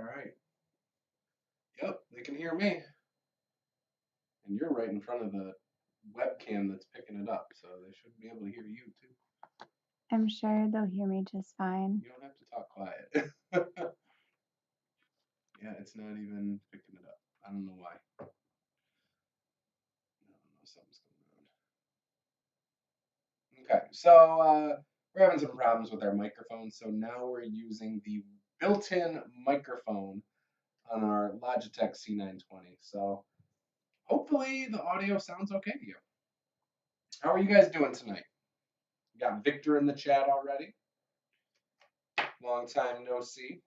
All right. Yep, they can hear me. And you're right in front of the webcam that's picking it up, so they should be able to hear you too. I'm sure they'll hear me just fine. You don't have to talk quiet. Yeah, it's not even picking it up. I don't know why. I don't know, something's going on. Okay, so we're having some problems with our microphone, so now we're using the built-in microphone on our Logitech C920. So hopefully the audio sounds okay to you. How are you guys doing tonight? Got Victor in the chat already. Long time no see.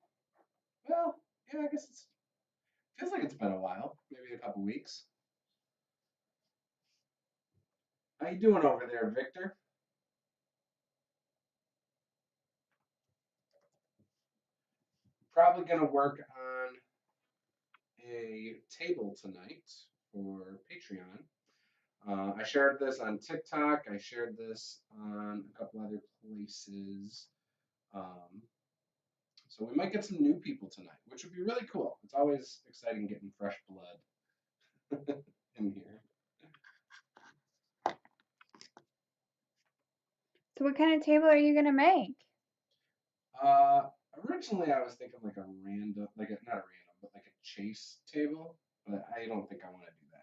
Well, yeah, I guess it feels like it's been a while, maybe a couple weeks. How you doing over there, Victor? Probably gonna work on a table tonight for Patreon. I shared this on TikTok. I shared this on a couple other places. Um, so we might get some new people tonight, which would be really cool. It's always exciting getting fresh blood in here. So what kind of table are you gonna make? Originally I was thinking like a random, like a, not a random, but like a chase table. But I don't think I want to do that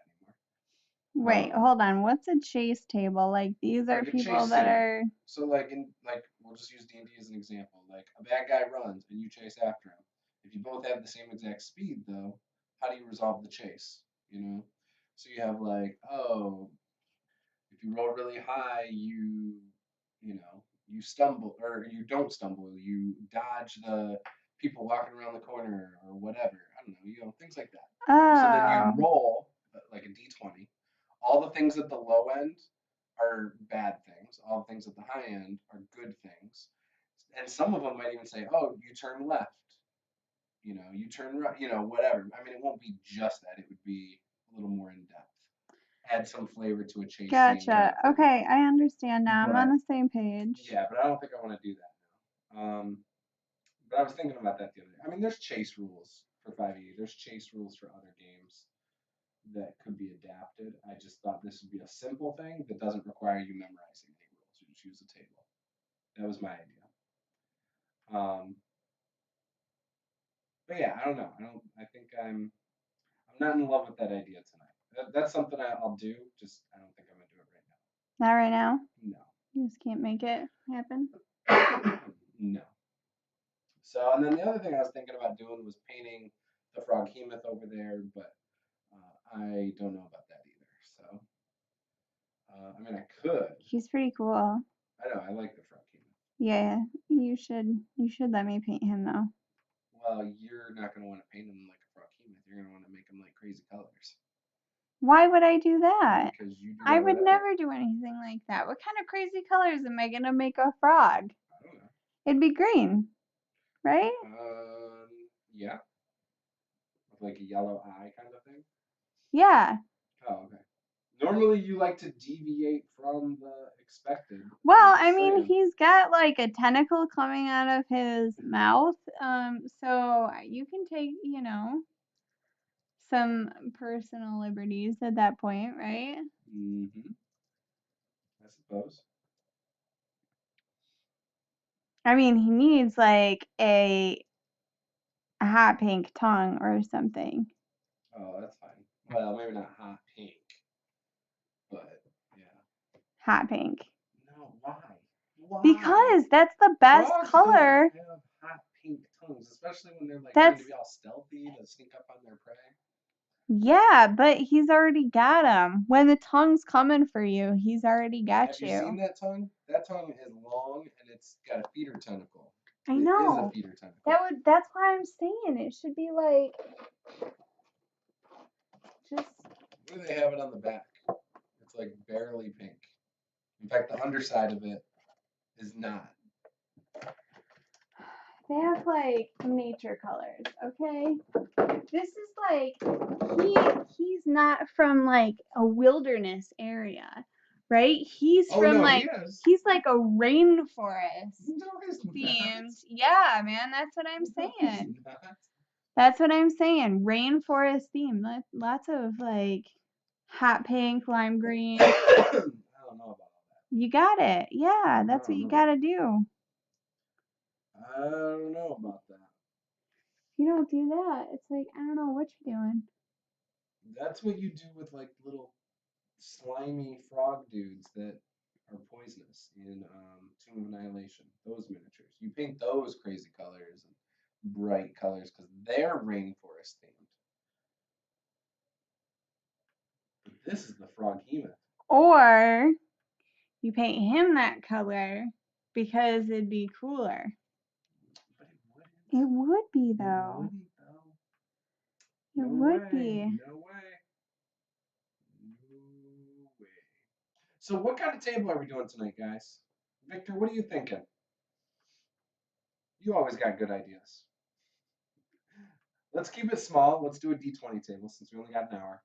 Wait, anymore. hold on. What's a chase table? Like these are Like a people chase that scene. are. So like we'll just use D&D as an example. Like a bad guy runs and you chase after him. If you both have the same exact speed though, how do you resolve the chase? You know? So you have like, oh, if you roll really high, you know, you stumble or you don't stumble, you dodge the people walking around the corner or whatever. I don't know, things like that. So then you Oh, roll like a d20. All the things at the low end are bad things. All the things at the high end are good things. And some of them might even say, "Oh, you turn left." You turn right. Whatever. I mean, it won't be just that. It would be a little more in depth. Add some flavor to a chase scene kind gotcha. of thing. Okay, I understand now. I'm on But the same page. yeah, but I don't think I want to do that now. But I was thinking about that the other day. I mean, there's chase rules for 5e. There's chase rules for other games that could be adapted. I just thought this would be a simple thing that doesn't require you memorizing any rules. You just use a table. That was my idea. Um, but yeah, I don't know. I think I'm not in love with that idea tonight. That's something I'll do. Just I don't think I'm gonna do it Not right now. right now. You just can't make it happen. No. No. So, and then the other thing I was thinking about doing was painting the Froghemoth over there, but I don't know about that either. So, I mean, I could. He's pretty cool. I know I like the Froghemoth. Yeah, you should let me paint him though. Well, you're not going to want to paint him like a Froghemoth. You're going to want to make him like crazy colors. Why would I do that? Because you do I that would with never do anything like that. What kind of crazy colors am I gonna make a frog? I don't know. It'd be green, right? Yeah, with like a yellow eye kind of thing. Yeah. Oh, okay. Normally, you like to deviate from the expected. Well, I'm I just mean, saying. he's got like a tentacle coming out of his mouth. So you can take, some personal liberties at that point, right? Mm-hmm. I suppose. I mean, he needs like a hot pink tongue or something. Oh, that's fine. Well, maybe not hot pink, but yeah. Hot pink. No, why? Why? Because that's the best Frogs don't color. have hot pink tongues, especially when they're like trying to That's be all stealthy to sneak up on their prey. Yeah, but he's already got him. When the tongue's coming for you, he's already Have got you you. seen that tongue? That tongue is long and it's got a feeder tentacle. I It is a know. feeder tentacle. That's why I'm saying it should be like just Where do they have it on the back? It's like barely pink. In fact, the underside of it is not. they have like nature colors, okay? This is like he's not from like a wilderness area, right? He's Oh from no, like he is. he's like a rainforest No, he's not. themed. Yeah, man, that's what I'm No, he's saying. not. That's what I'm saying. Rainforest theme. Lots of like hot pink, lime green. I don't know about all that. You got it. Yeah, that's what you gotta do. I don't know about that. If you don't do that, it's like, I don't know what you're doing. That's what you do with like little slimy frog dudes that are poisonous in Tomb of Annihilation. Those miniatures. You paint those crazy colors and bright colors because they're rainforest themed. But this is the frog hemoth. Or you paint him that color because it'd be cooler. But it wouldn't. It would be It though. wouldn't though. It No would way. be. No way. No way. So what kind of table are we doing tonight, guys? Victor, what are you thinking? You always got good ideas. Let's keep it small. Let's do a D20 table since we only got an hour.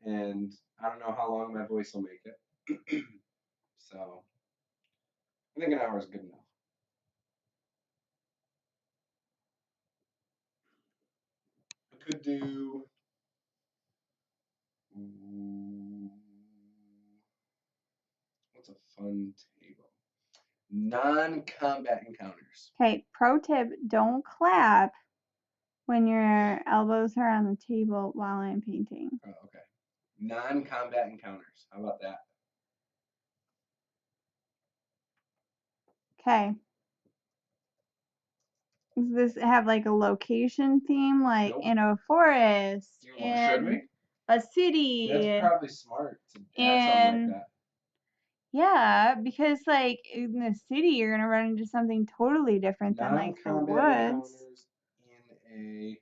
And I don't know how long my voice will make it. So I think an hour is good enough. We could do. What's a fun table? Non-combat encounters. Okay, pro tip, don't clap when your elbows are on the table while I'm painting. Oh, okay. Non-combat encounters. How about that? Okay. Does this have like a location theme, like Nope. in a forest, Should we? in a city? That's probably smart to add something like that. Yeah, because like in the city, you're gonna run into something totally different than like the Non-combat woods. encounters in a.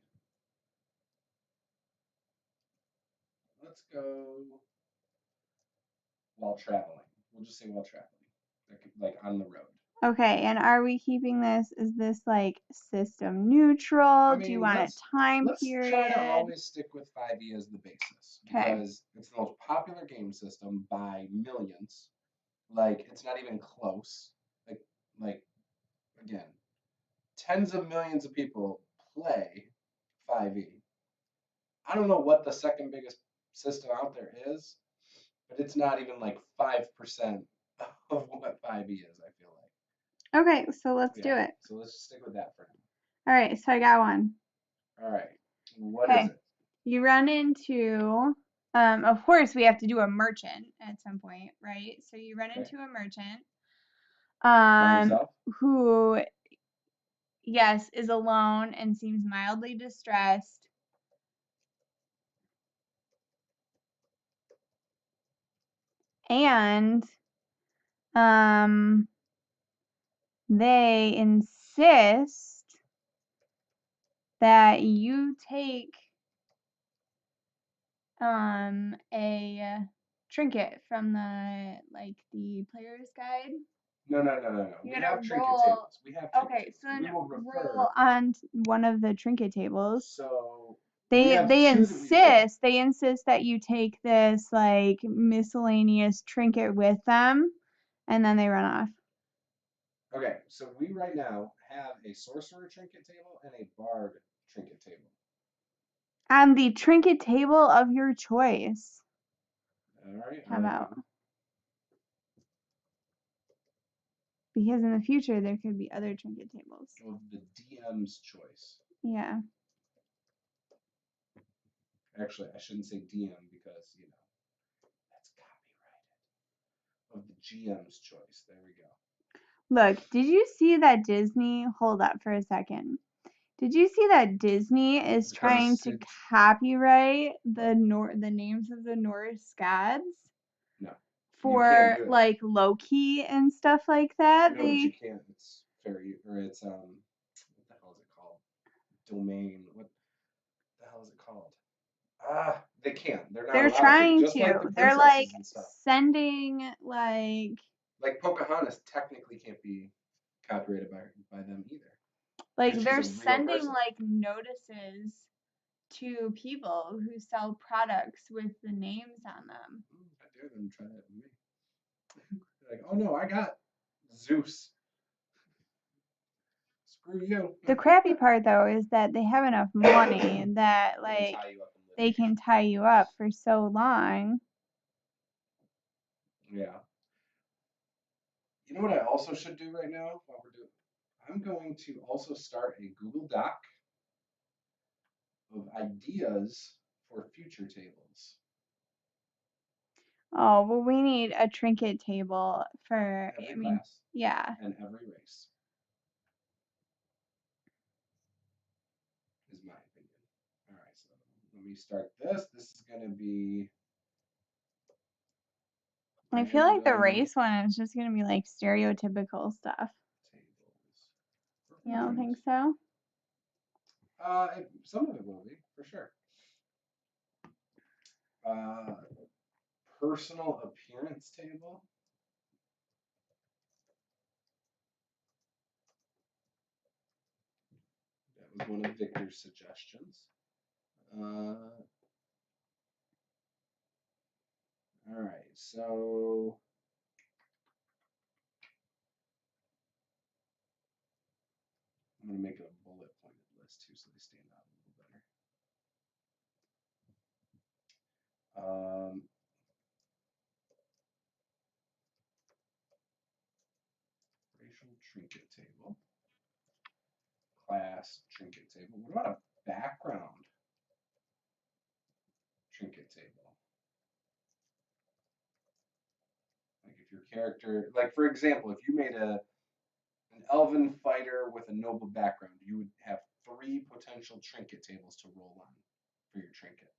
Let's go while traveling. We'll just say while traveling, like on the road. Okay, and are we keeping this? Is this like system neutral? Do you want a time period? Let's try to always stick with 5e as the basis Okay. because it's the most popular game system by millions. Like it's not even close. Like again, tens of millions of people play 5e. I don't know what the second biggest system out there is, but it's not even like 5% of what 5e is, I feel like. Okay, so let's do it. So let's just stick with that for now. All right, so I got one. All right. What is it? You run into, of course, we have to do a merchant at some point, right? So you run into a merchant, who, yes, is alone and seems mildly distressed. And they insist that you take a trinket from the player's guide. No. We have trinket tables. Okay, so then roll on one of the trinket tables. So they insist that you take this like miscellaneous trinket with them, and then they run off. Okay, so we right now have a sorcerer trinket table and a bard trinket table. On the trinket table of your choice. All right. How about? Because in the future there could be other trinket tables. Well, the DM's choice. Yeah. Actually, I shouldn't say DM because, that's copyrighted. Of the GM's choice. There we go. Look, did you see that Disney? Hold up for a second. Did you see that Disney is trying to copyright the names of the Norse gods? No. For like Loki and stuff like that. No, but you can't. It's fairy, or it's what the hell is it called? Domain. What the hell is it called? They can't. They're not. They're allowed trying to. Just like the They're like and stuff. sending like Pocahontas technically can't be copyrighted by them either. Like they're sending like notices to people who sell products with the names on them. I dare them to try that with me. Like, oh no, I got Zeus. Screw you. The crappy part though is that they have enough money that like they can tie you up for so long. Yeah. You know what I also should do right now while we're doing? I'm going to also start a Google Doc of ideas for future tables. Oh, well, we need a trinket table for, Every class. yeah. And every race. Is my opinion. All right, so let me start this. This is going to be. I feel like the race one is just going to be like stereotypical stuff. Tables. You don't think so? Some of it will be, for sure. Personal appearance table. That was one of Victor's suggestions. All right, so I'm going to make a bullet pointed list too so they stand out a little better. Racial trinket table. Class trinket table. What about a background trinket table? Like if your character, like for example, if you made an elven fighter with a noble background, you would have 3 potential trinket tables to roll on for your trinket.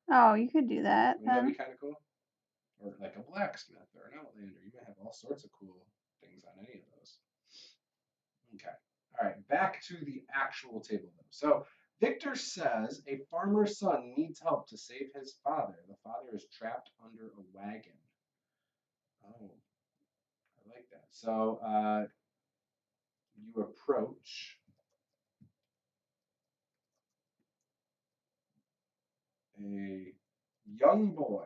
Oh, you could do that. Wouldn't that be kind of cool? Or like a blacksmith or an outlander. You might have all sorts of cool things on any of those. Okay. All right. Back to the actual table though. So Victor says a farmer's son needs help to save his father. The father is trapped under a wagon. Oh, I like that. So you approach a young boy,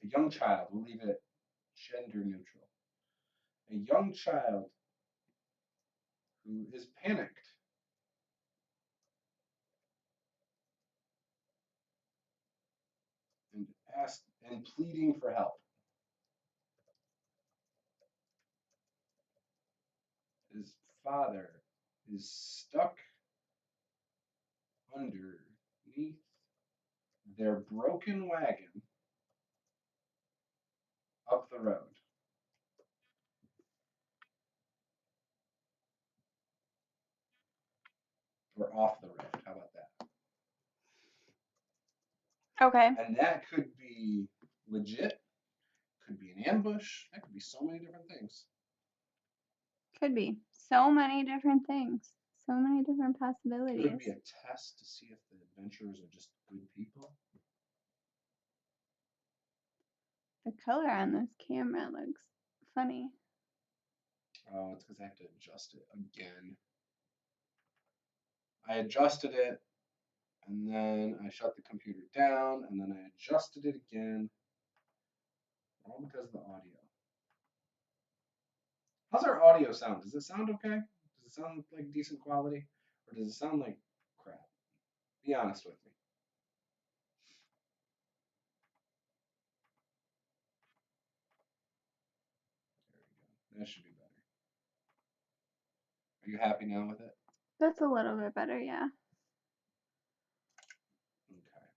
a young child. We'll leave it gender neutral. A young child who is panicked and pleading for help. His father is stuck underneath their broken wagon up the road. Or off the road. How about that? Okay. And that could be legit, could be an ambush, that could be so many different things. Could be. So many different things. So many different possibilities. Could be a test to see if the adventurers are just good people. The color on this camera looks funny. Oh, it's because I have to adjust it again. I adjusted it, and then I shut the computer down, and then I adjusted it again. All because of the audio. How's our audio sound? Does it sound okay? Does it sound like decent quality? Or does it sound like crap? Be honest with me. There we go. That should be better. Are you happy now with it? That's a little bit better, yeah. Okay.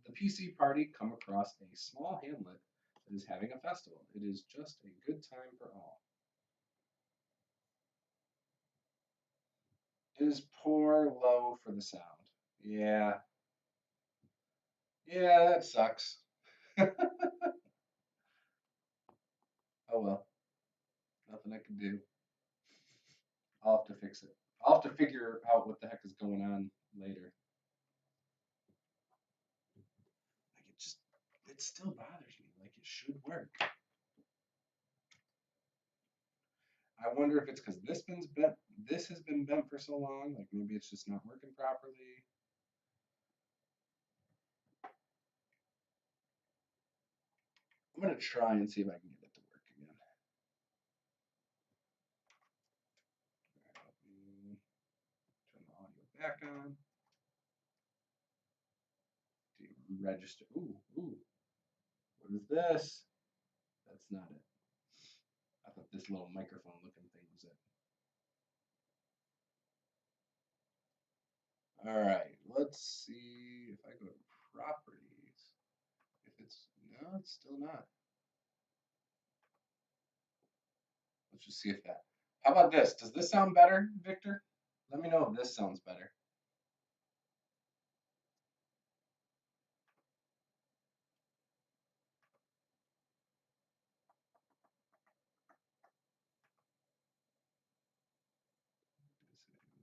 The PC party come across a small hamlet that is having a festival. It is just a good time for all. It is poor low for the sound. Yeah. Yeah, that sucks. Oh well. Nothing I can do. I'll have to fix it. I'll have to figure out what the heck is going on later. Like it still bothers me. Like it should work. I wonder if it's because this has been bent for so long. Like maybe it's just not working properly. I'm gonna try and see if I can get it to work again. back on. Register. Ooh. What is this? That's not it. I thought this little microphone looking thing was it. All right, let's see if I go to properties. If it's, no, it's still not. Let's just see if that. How about this? Does this sound better, Victor? Let me know if this sounds better.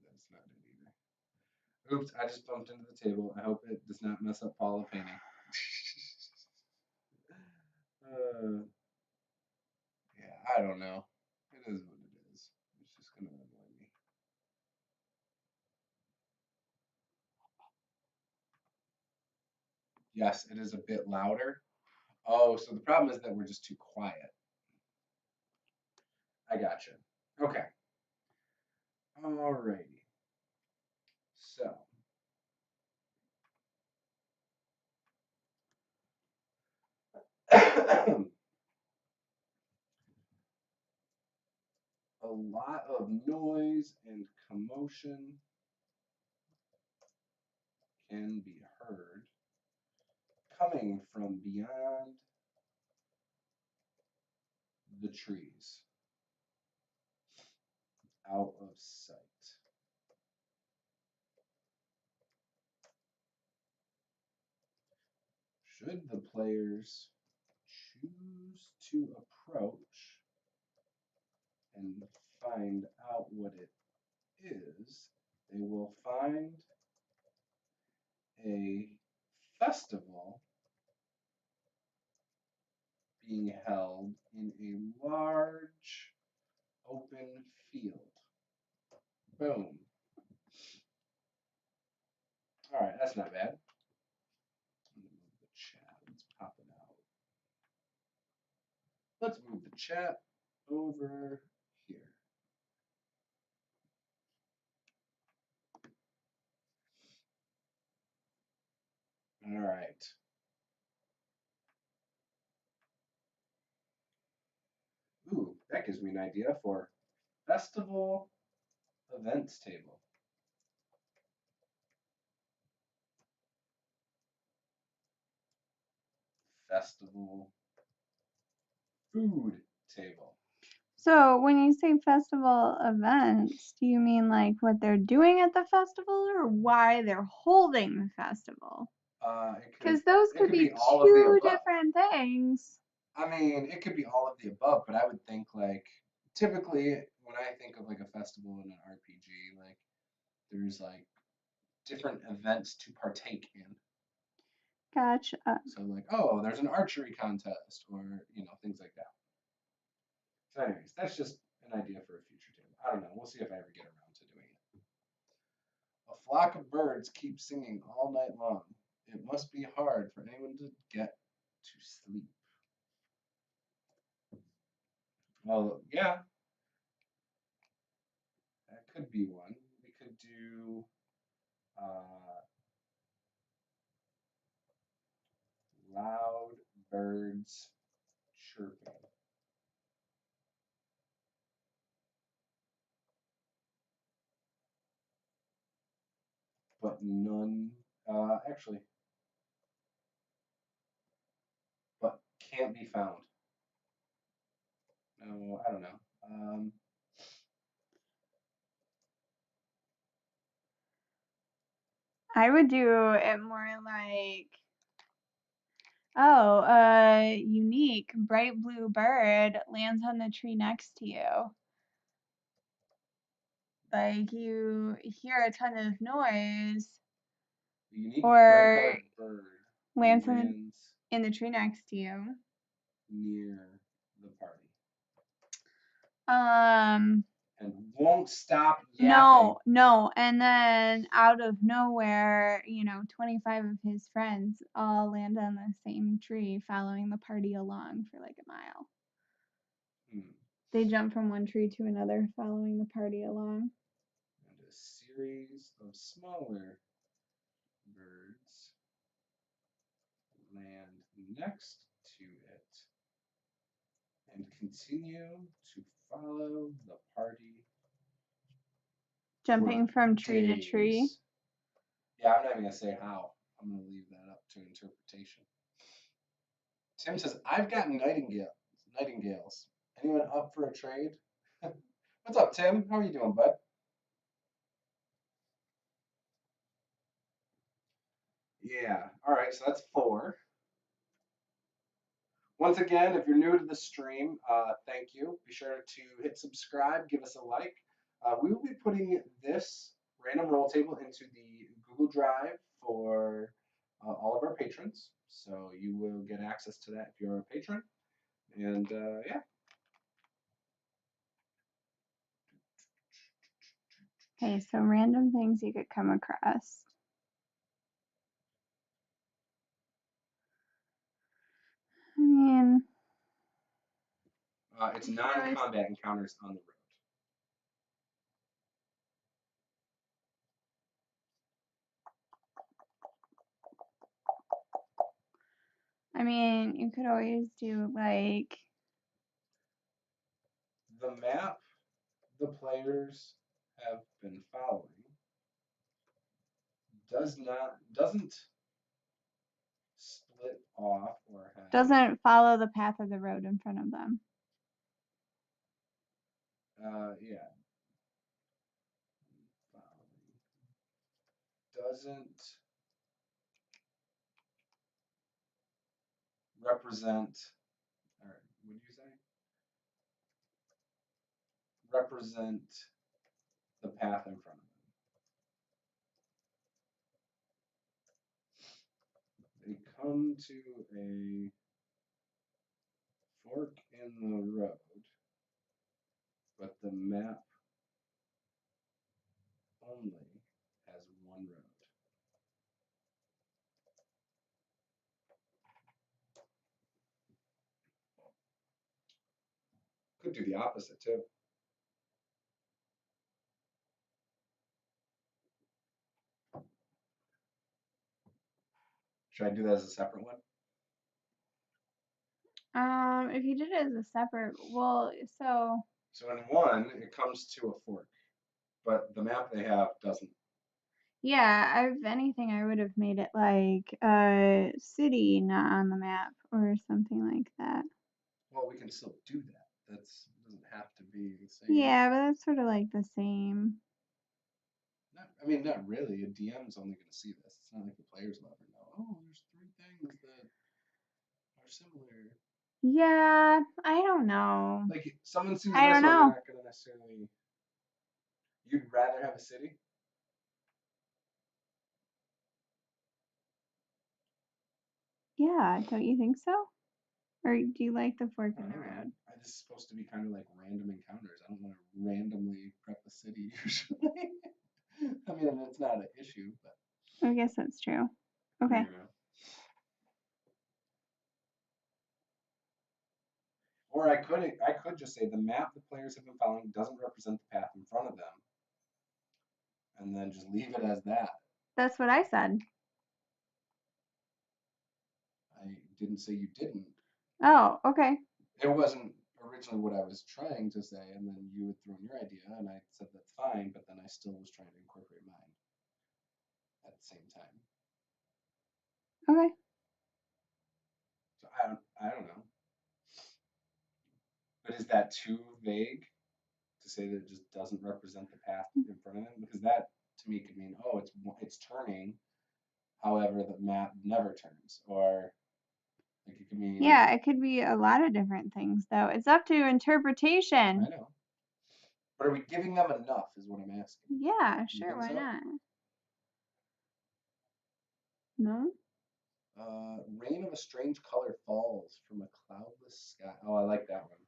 That's not it either. Oops, I just bumped into the table. I hope it does not mess up Paula painting. Yeah, I don't know. It is what it is. It's just gonna annoy me. Yes, it is a bit louder. Oh, so the problem is that we're just too quiet. I gotcha. Okay. Alrighty. So. A lot of noise and commotion can be heard coming from beyond the trees, out of sight. Should the players choose to approach and find out what it is, they will find a festival being held in a large open field. Boom. All right, that's not bad. Move the chat. Let's pop it out. Let's move the chat over here. All right. Ooh, that gives me an idea for festival events table. Festival food table. So when you say festival events, do you mean like what they're doing at the festival or why they're holding the festival? Because those could be all of the two above. different things. I mean, it could be all of the above, but I would think like typically when I think of like a festival in an RPG, like there's like different events to partake in. Gotcha. So like, oh, there's an archery contest or, things like that. So anyways, that's just an idea for a future table. I don't know. We'll see if I ever get around to doing it. A flock of birds keep singing all night long. It must be hard for anyone to get to sleep. Well, yeah, that could be one. We could do loud birds chirping. But none, actually, but can't be found. No, I don't know. I would do it more like, oh, a unique bright blue bird lands on the tree next to you. Like you hear a ton of noise. A unique or bright-colored bird lands in the tree next to you. Near the party. And won't stop yapping. No. And then out of nowhere, 25 of his friends all land on the same tree following the party along for like a mile. They jump from one tree to another following the party along. And a series of smaller birds land next to it and continue to follow the party. Jumping from tree to tree. Days. Yeah, I'm not even going to say how. I'm going to leave that up to interpretation. Tim says, I've got nightingales. Anyone up for a trade? What's up, Tim? How are you doing, bud? Yeah. All right, so that's 4. Once again, if you're new to the stream, thank you. Be sure to hit subscribe, give us a like. We will be putting this random roll table into the Google Drive for all of our patrons. So you will get access to that if you're a patron. And yeah. Okay, so random things you could come across. I mean, it's non-combat encounters on the road. I mean, you could always do like the map the players have been following doesn't split off or have doesn't follow the path of the road in front of them. Yeah. Doesn't represent, or what did you say? Represent the path in front of them. They come to a fork in the road, but the map only has one road. Could do the opposite too. Should I do that as a separate one? If you did it as a separate, well, so. So in one, it comes to a fork, but the map they have doesn't. Yeah, if anything, I would have made it like a city not on the map or something like that. Well, we can still do that. That's doesn't have to be the same. Yeah, but that's sort of like the same. I mean, not really. A DM's only going to see this. It's not like the players will ever know. Oh, there's 3 things that are similar. Yeah, I don't know. Like someone sees I this don't one, know. they're not going to necessarily. You'd rather have a city? Yeah, don't you think so? Or do you like the fork in the road? This is supposed to be kind of like random encounters. I don't want to randomly prep a city usually. I mean, it's not an issue, but I guess that's true. Okay. yeah. Or I could just say the map the players have been following doesn't represent the path in front of them, and then just leave it as that. That's what I said. I didn't say you didn't. Oh, okay. It wasn't originally what I was trying to say, and then you had thrown your idea, and I said that's fine, but then I still was trying to incorporate mine at the same time. Okay. So I don't know. But is that too vague to say that it just doesn't represent the path in front of them? Because that to me could mean, oh, it's turning, however the map never turns, or like it could mean. Yeah, it could be a lot of different things, though. It's up to interpretation. I know. But are we giving them enough? Is what I'm asking. Yeah, sure. Why so? not? No. Rain of a strange color falls from a cloudless sky. Oh, I like that one.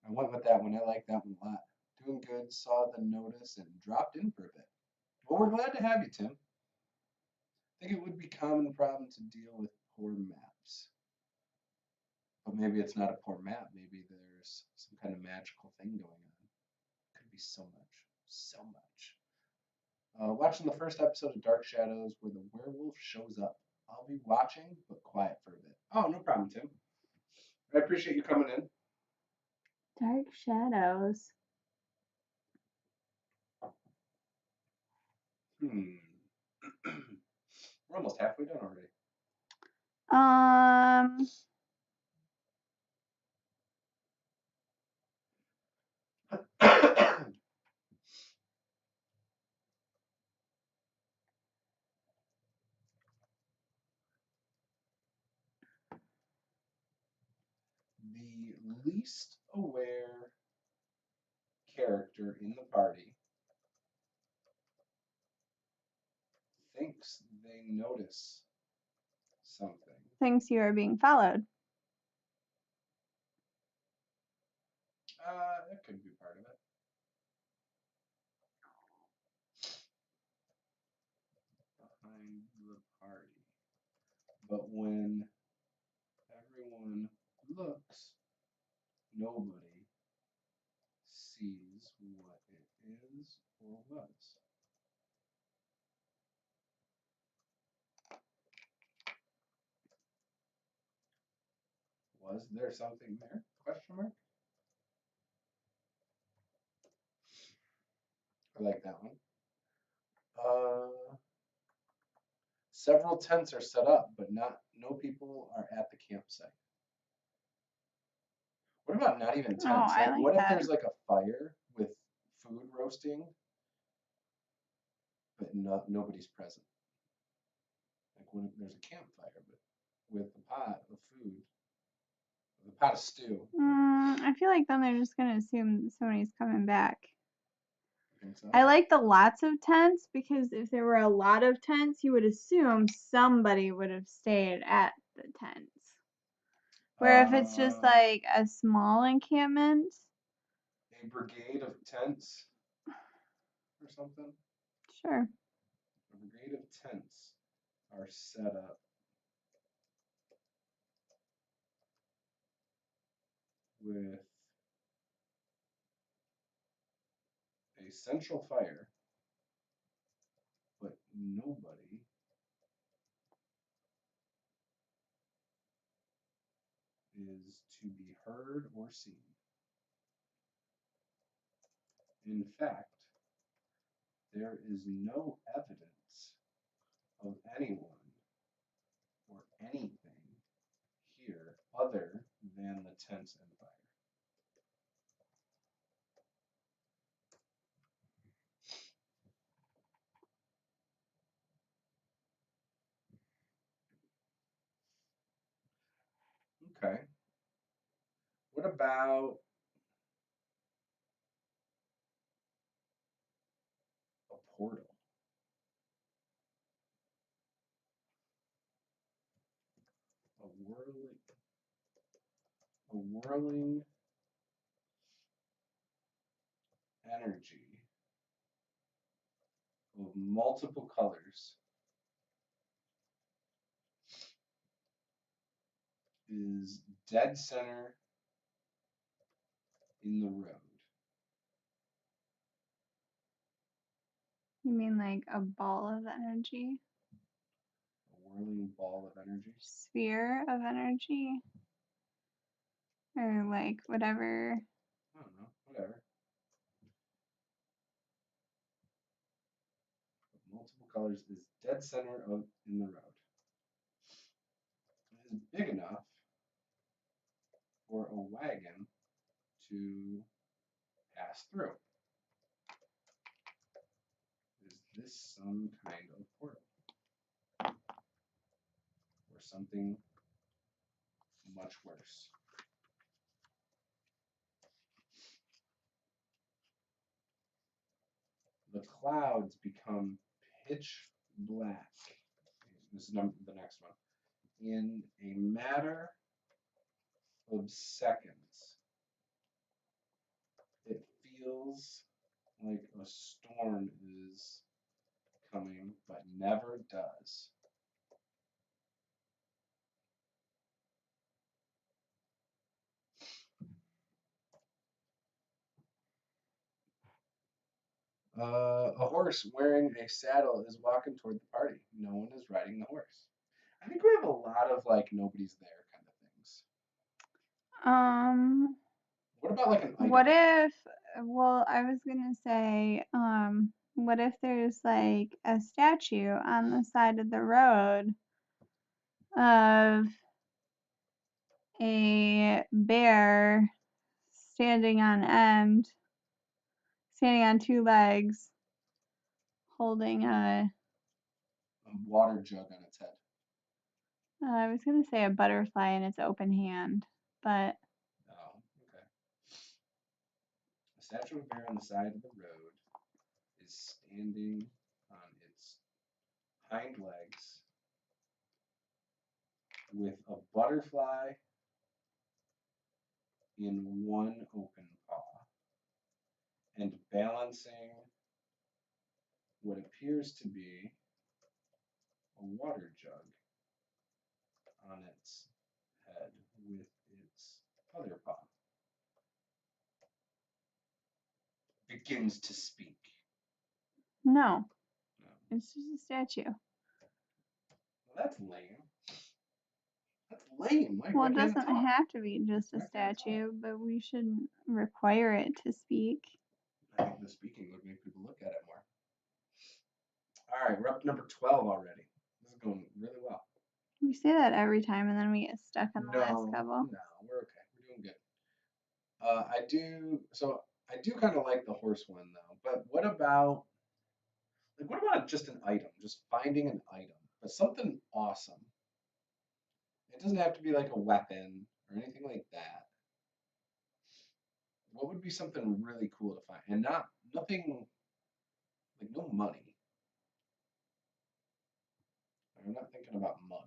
I went with that one. I like that one a lot. Doing good, saw the notice, and dropped in for a bit. Well, we're glad to have you, Tim. I think it would be a common problem to deal with poor maps. But maybe it's not a poor map. Maybe there's some kind of magical thing going on. Could be so much. So much. Watching the first episode of Dark Shadows where the werewolf shows up. I'll be watching, but quiet for a bit. Oh, no problem, Tim. I appreciate you coming in. Dark Shadows. We're almost halfway done already. The least aware character in the party thinks they notice something. Thinks you are being followed. That could be part of it. Behind the party. But when everyone looks, nobody sees what it is or was. Was there something there? Question mark. I like that one. Several tents are set up, but no people are at the campsite. What about not even tents? Oh, I like what if that. there's like a fire with food roasting, but nobody's present? Like when there's a campfire, but with a pot of food, with a pot of stew. I feel like then they're just gonna assume somebody's coming back. Think so? I like the lots of tents because if there were a lot of tents, you would assume somebody would have stayed at the tents. Where if it's just like a small encampment, a brigade of tents or something. sure. A brigade of tents are set up with a central fire, but nobody is to be heard or seen. In fact, there is no evidence of anyone or anything here other than the tents and fire. Okay. What about a portal? A whirling energy of multiple colors is dead center in the road. You mean like a ball of energy? A whirling ball of energy? Sphere of energy? Or like whatever. I don't know, whatever. Multiple colors is dead center in the road. It is big enough for a wagon to pass through. Is this some kind of portal? Or something much worse? The clouds become pitch black. This is the next one. In a matter of seconds, feels like a storm is coming, but never does. A horse wearing a saddle is walking toward the party. No one is riding the horse. I think we have a lot of like nobody's there kind of things. What about like an item? What if, well, I was gonna say, what if there's like a statue on the side of the road of a bear standing on two legs, holding a water jug on its head. I was gonna say a butterfly in its open hand, but Oh, okay. A statue of a bear on the side of the road is standing on its hind legs with a butterfly in one open paw and balancing what appears to be a water jug on its head with its other paw. Begins to speak. no, it's just a statue. Well, that's lame. That's lame. Well, it doesn't have to be just a statue, but we shouldn't require it to speak. I think the speaking would make people look at it more. All right, we're up to number 12 already. This is going really well. We say that every time, and then we get stuck on the last couple. No, we're okay. We're doing good. I do kind of like the horse one though. But what about just an item? Just finding an item, but something awesome. It doesn't have to be like a weapon or anything like that. What would be something really cool to find, and nothing like no money. I'm not thinking about money.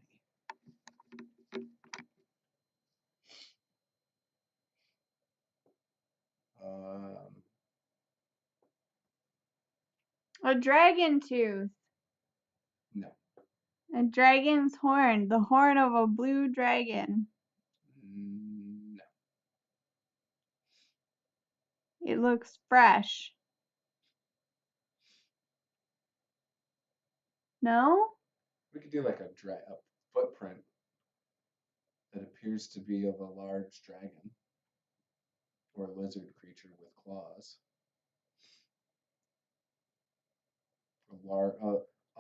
A dragon tooth. No. A dragon's horn. The horn of a blue dragon. No. It looks fresh. No? We could do like a footprint that appears to be of a large dragon or lizard creature with claws.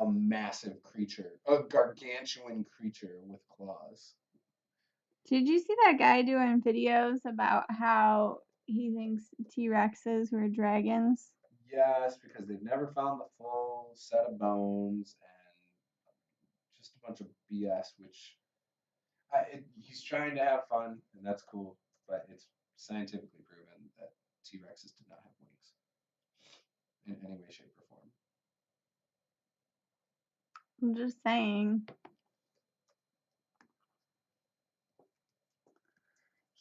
A massive creature, a gargantuan creature with claws. Did you see that guy doing videos about how he thinks T-Rexes were dragons? Yes, because they've never found the full set of bones and just a bunch of BS, which he's trying to have fun, and that's cool, but it's scientifically proven that T-Rexes did not have wings in any way, shape, or form. I'm just saying.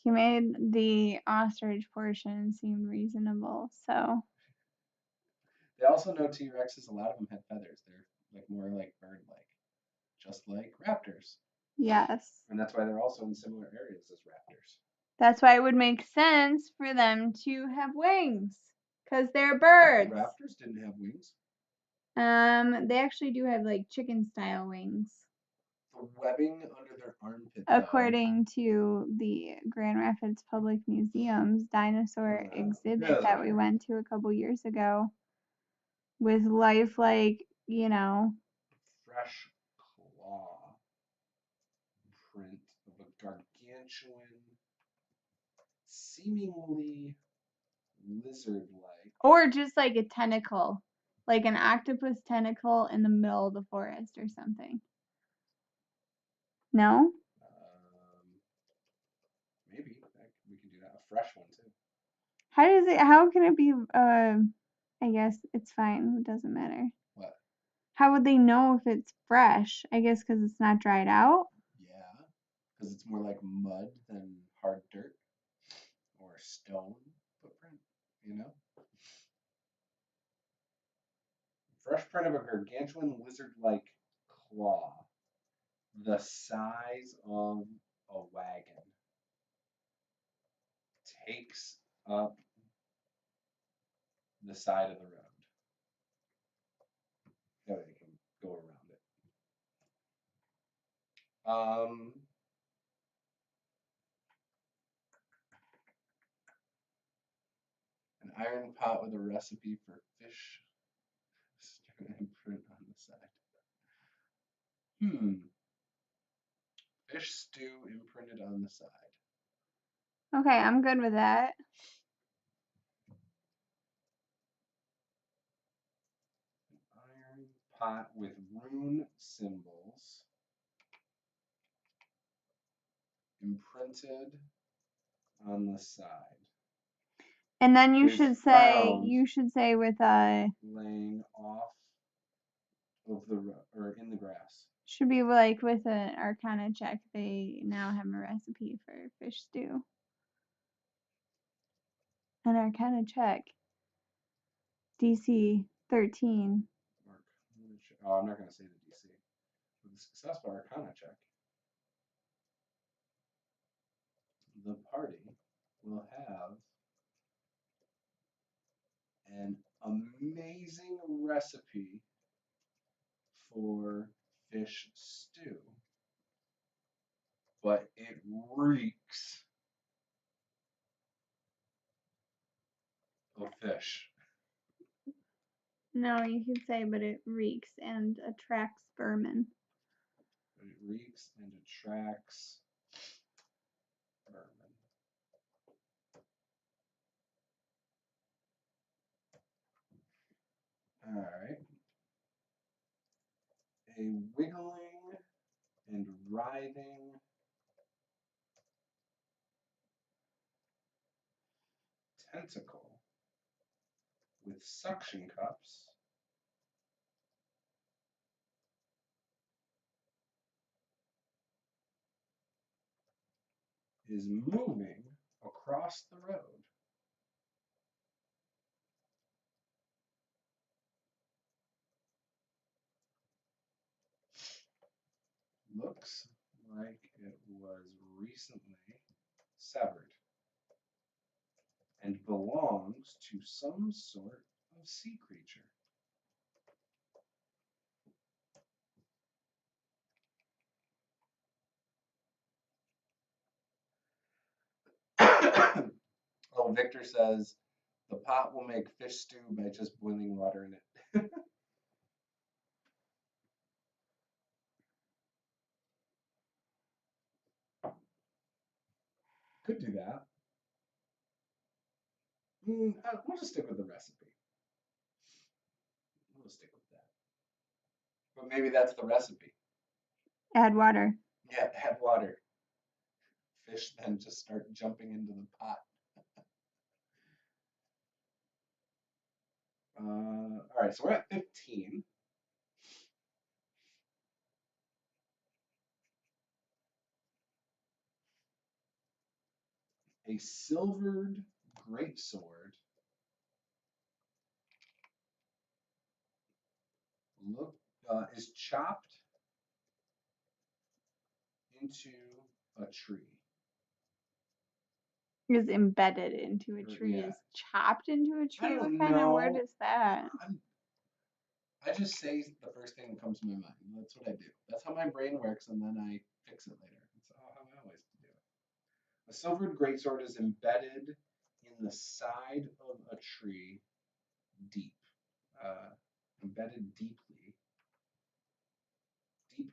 He made the ostrich portion seem reasonable, so. They also know T-Rexes, a lot of them had feathers. They're like more like bird-like, just like raptors. Yes. And that's why they're also in similar areas as raptors. That's why it would make sense for them to have wings, because they're birds. Raptors didn't have wings. They actually do have like chicken-style wings. The webbing under their armpit. According to the Grand Rapids Public Museum's dinosaur exhibit that we went to a couple years ago, with lifelike, fresh claw print of a gargantuan, seemingly lizard-like. Or just like a tentacle, like an octopus tentacle in the middle of the forest or something. No? Maybe we can do that. A fresh one too. How can it be, I guess it's fine. It doesn't matter. What? How would they know if it's fresh? I guess because it's not dried out? Yeah, because it's more like mud than hard dirt or stone footprint, fresh print of a gargantuan lizard-like claw, the size of a wagon, takes up the side of the road. That way you can go around it. An iron pot with a recipe for fish imprint on the side. Fish stew imprinted on the side. Okay, I'm good with that. An iron pot with rune symbols imprinted on the side. And then you Is should say with laying off of the or in the grass. Should be like with an Arcana check. They now have a recipe for fish stew. An Arcana check. DC 13. Oh, I'm not going to say the DC. With a successful Arcana check, the party will have an amazing recipe for fish stew, but it reeks of fish. No, you can say, but it reeks and attracts vermin. But it reeks and attracts vermin. All right. A wiggling and writhing tentacle with suction cups is moving across the road. Looks like it was recently severed and belongs to some sort of sea creature. Oh, Victor says the pot will make fish stew by just boiling water in it. Could do that. We'll just stick with the recipe. We'll stick with that. But maybe that's the recipe. Add water. Yeah, add water. Fish then just start jumping into the pot. All right, so we're at 15. A silvered greatsword is chopped into a tree. Is embedded into a tree. Yeah. Is chopped into a tree. What kind of word is that? I just say the first thing that comes to my mind. That's what I do. That's how my brain works, and then I fix it later. That's how I always do it. A silvered greatsword is embedded in the side of a tree, deep, embedded deep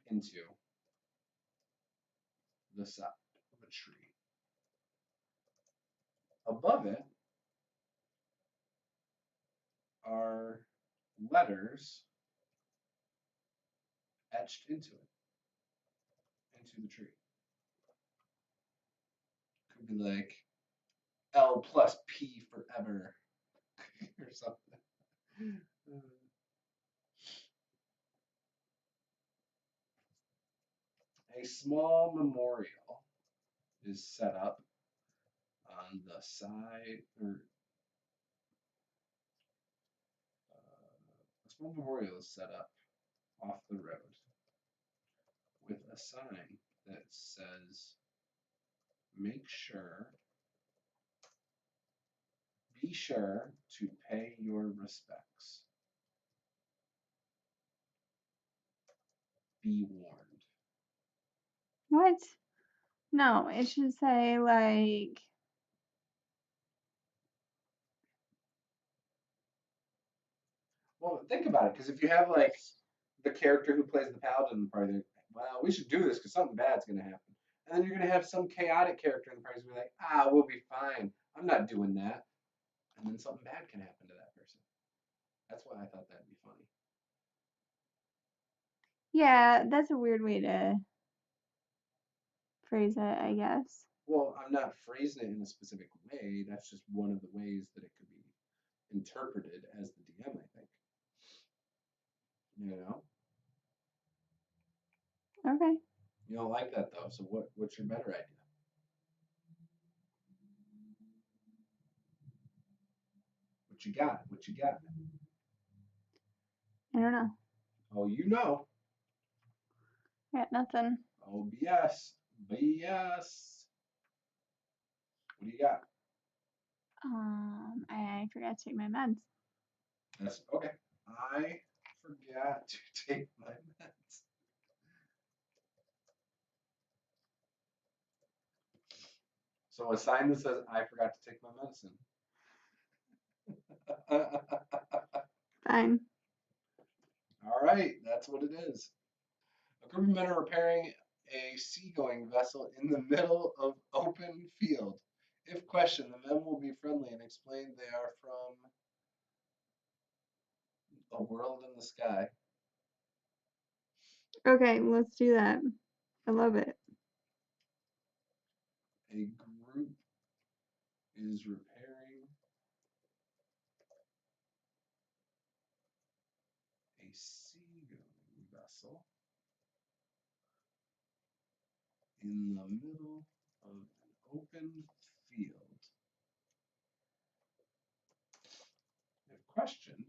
into the side of a tree. Above it are letters etched into the tree. Could be like L plus P forever or something. A small memorial is set up on the side, or small memorial is set up off the road with a sign that says, be sure to pay your respects. Be warned. What? No, it should say like. Well, think about it, because if you have like the character who plays the paladin in the party, well, we should do this because something bad's going to happen. And then you're going to have some chaotic character in the party who's be like, we'll be fine. I'm not doing that. And then something bad can happen to that person. That's why I thought that'd be funny. Yeah, that's a weird way to phrase it, I guess. Well, I'm not phrasing it in a specific way. That's just one of the ways that it could be interpreted as the DM, I think. You know? Okay. You don't like that though, so what's your better idea? What you got? What you got? I don't know. Oh, you know. I got nothing. Oh, BS. BS. What do you got? I forgot to take my meds. That's okay. I forgot to take my meds. So a sign that says I forgot to take my medicine. Fine. All right, that's what it is. A group of men are repairing a seagoing vessel in the middle of open field. If questioned, the men will be friendly and explain they are from a world in the sky. Okay, let's do that. I love it. A group is repairing a seagoing vessel in the middle of an open field. If questioned,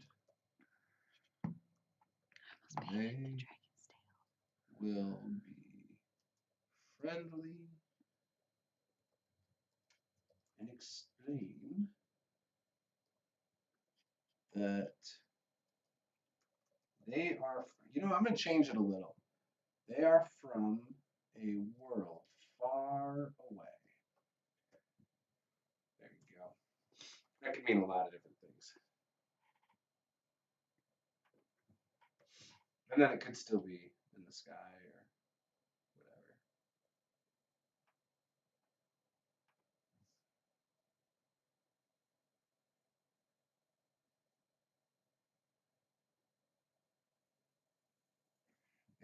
they will be friendly and explain that they are, I'm going to change it a little. They are from a world far away. There you go. That could mean a lot of different things. And then it could still be in the sky or whatever.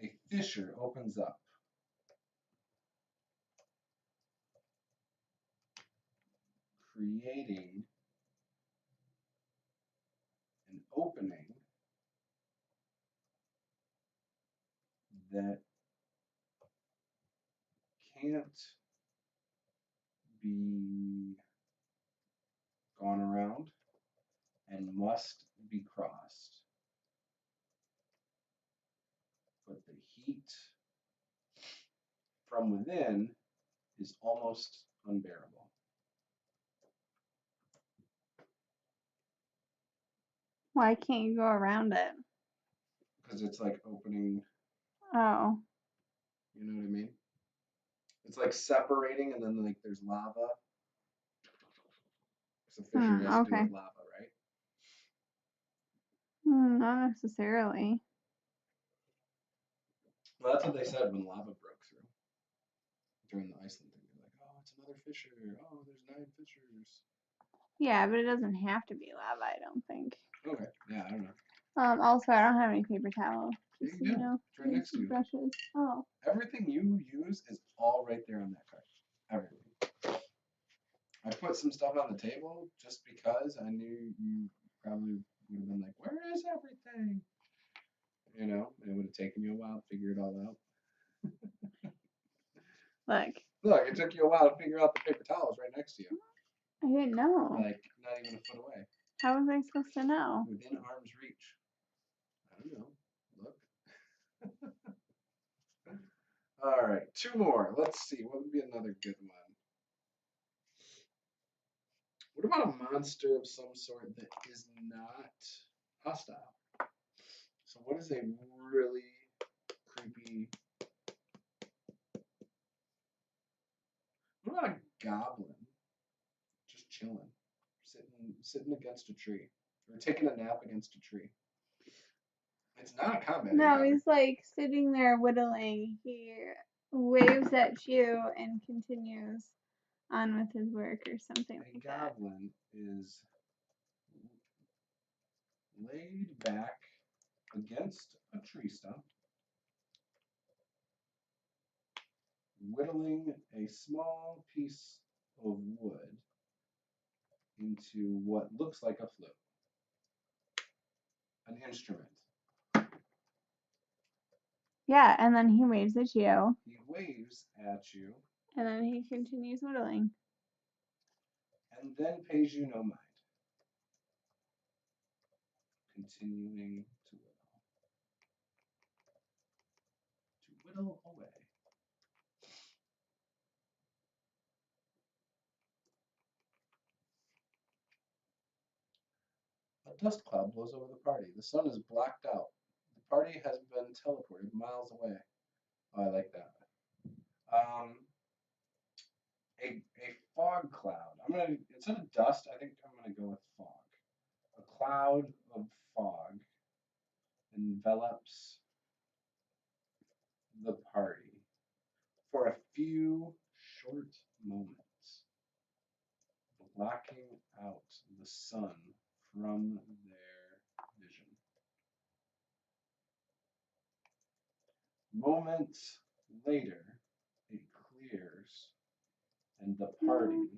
A fissure opens up. Creating an opening that can't be gone around and must be crossed. But the heat from within is almost unbearable. Why can't you go around it? Because it's like opening. Oh. You know what I mean? It's like separating, and then like there's lava. So fissure has to do Okay. with lava, right? Not necessarily. Well, that's what they said when lava broke through during the Iceland thing. They're like, oh, it's another fissure. Oh, there's 9 fissures. Yeah, but it doesn't have to be lava, I don't think. Okay. Yeah, I don't know. Also, I don't have any paper towels. Yeah, Just you so do. you know. It's right next to you. Brushes. Oh. Everything you use is all right there on that card. Everything. I put some stuff on the table just because I knew you probably would have been like, where is everything? You know, it would have taken you a while to figure it all out. Look, it took you a while to figure out the paper towels right next to you. I didn't know. Like, not even a foot away. How was I supposed to know? Within arm's reach. All right, two more. Let's see. What would be another good one? What about a monster of some sort that is not hostile? So what is a really creepy? What about a goblin just chilling, sitting against a tree, or taking a nap against a tree? It's not a combat No, encounter. he's like sitting there whittling. He waves at you and continues on with his work or something A like that. goblin is laid back against a tree stump, whittling a small piece of wood into what looks like a flute, an instrument. Yeah, and then he waves at you. He waves at you And then he continues whittling. and then pays you no mind, continuing to whittle away. A dust cloud blows over the party. The sun is blacked out. The party has been teleported miles away. Oh, I like that. Um, a fog cloud. Instead of dust, I think I'm gonna go with fog. A cloud of fog envelops the party for a few short moments, blocking out the sun from their vision. Moments later, it clears, and the party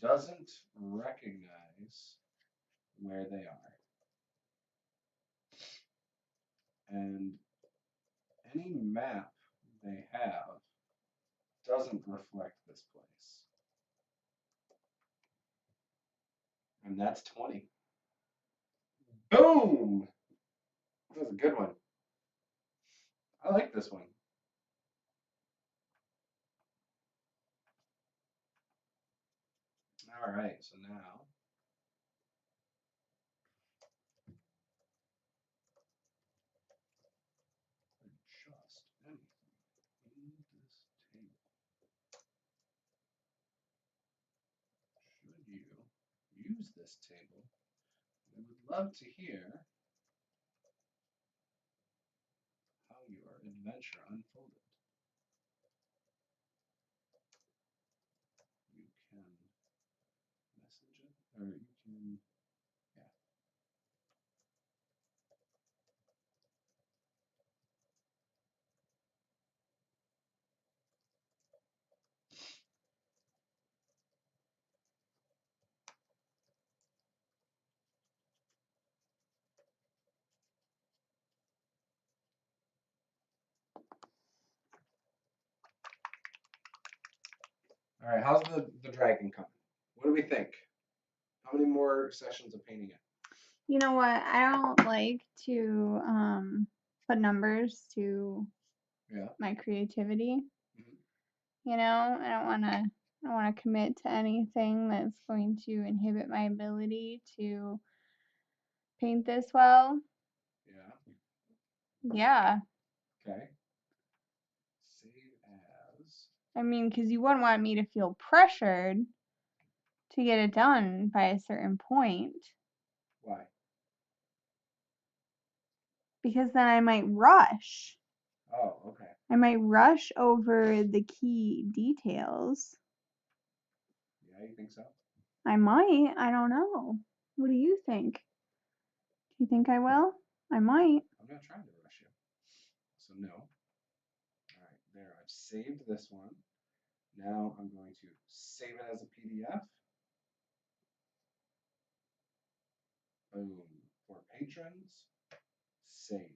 doesn't recognize where they are. And any map they have doesn't reflect this place. And that's 20. Boom! That was a good one. I like this one. All right, so now adjust anything in this table. Should you use this table, we would love to hear how your adventure unfolded. You can message it, or you can, yeah. All right, how's the dragon coming? What do we think? How many more sessions of painting it? You know what? I don't like to put numbers to Yeah. my creativity. Mhm. You know, I don't want to commit to anything that's going to inhibit my ability to paint this well. Yeah. Yeah. Okay. Save as. I mean, because you wouldn't want me to feel pressured to get it done by a certain point, Why? because then I might rush. Oh, okay. I might rush over the key details. Yeah, you think so? I might. I don't know. What do you think? Do you think I will? I might. I'm not trying to rush you. So no. All right, there. I've saved this one. Now I'm going to save it as a PDF. Boom. For patrons, saved.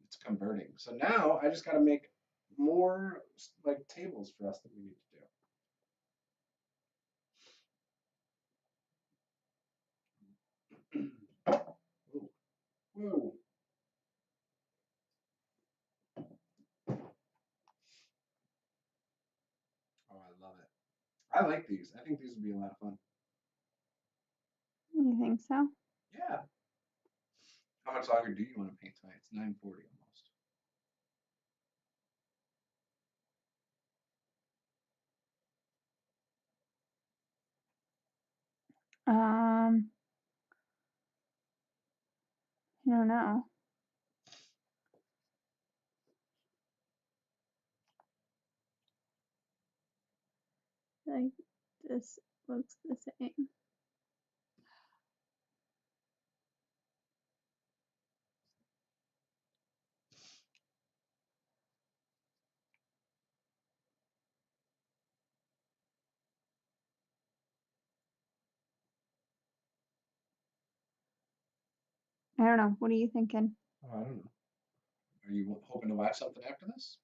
It's converting. So now I just got to make more like tables for us that we need to do. Whoa. Whoa. I like these. I think these would be a lot of fun. You think so? Yeah. How much longer do you want to paint tonight? It's 9:40 almost. I don't know. Like this looks the same. I don't know. What are you thinking? Oh, I don't know. Are you hoping to watch something after this?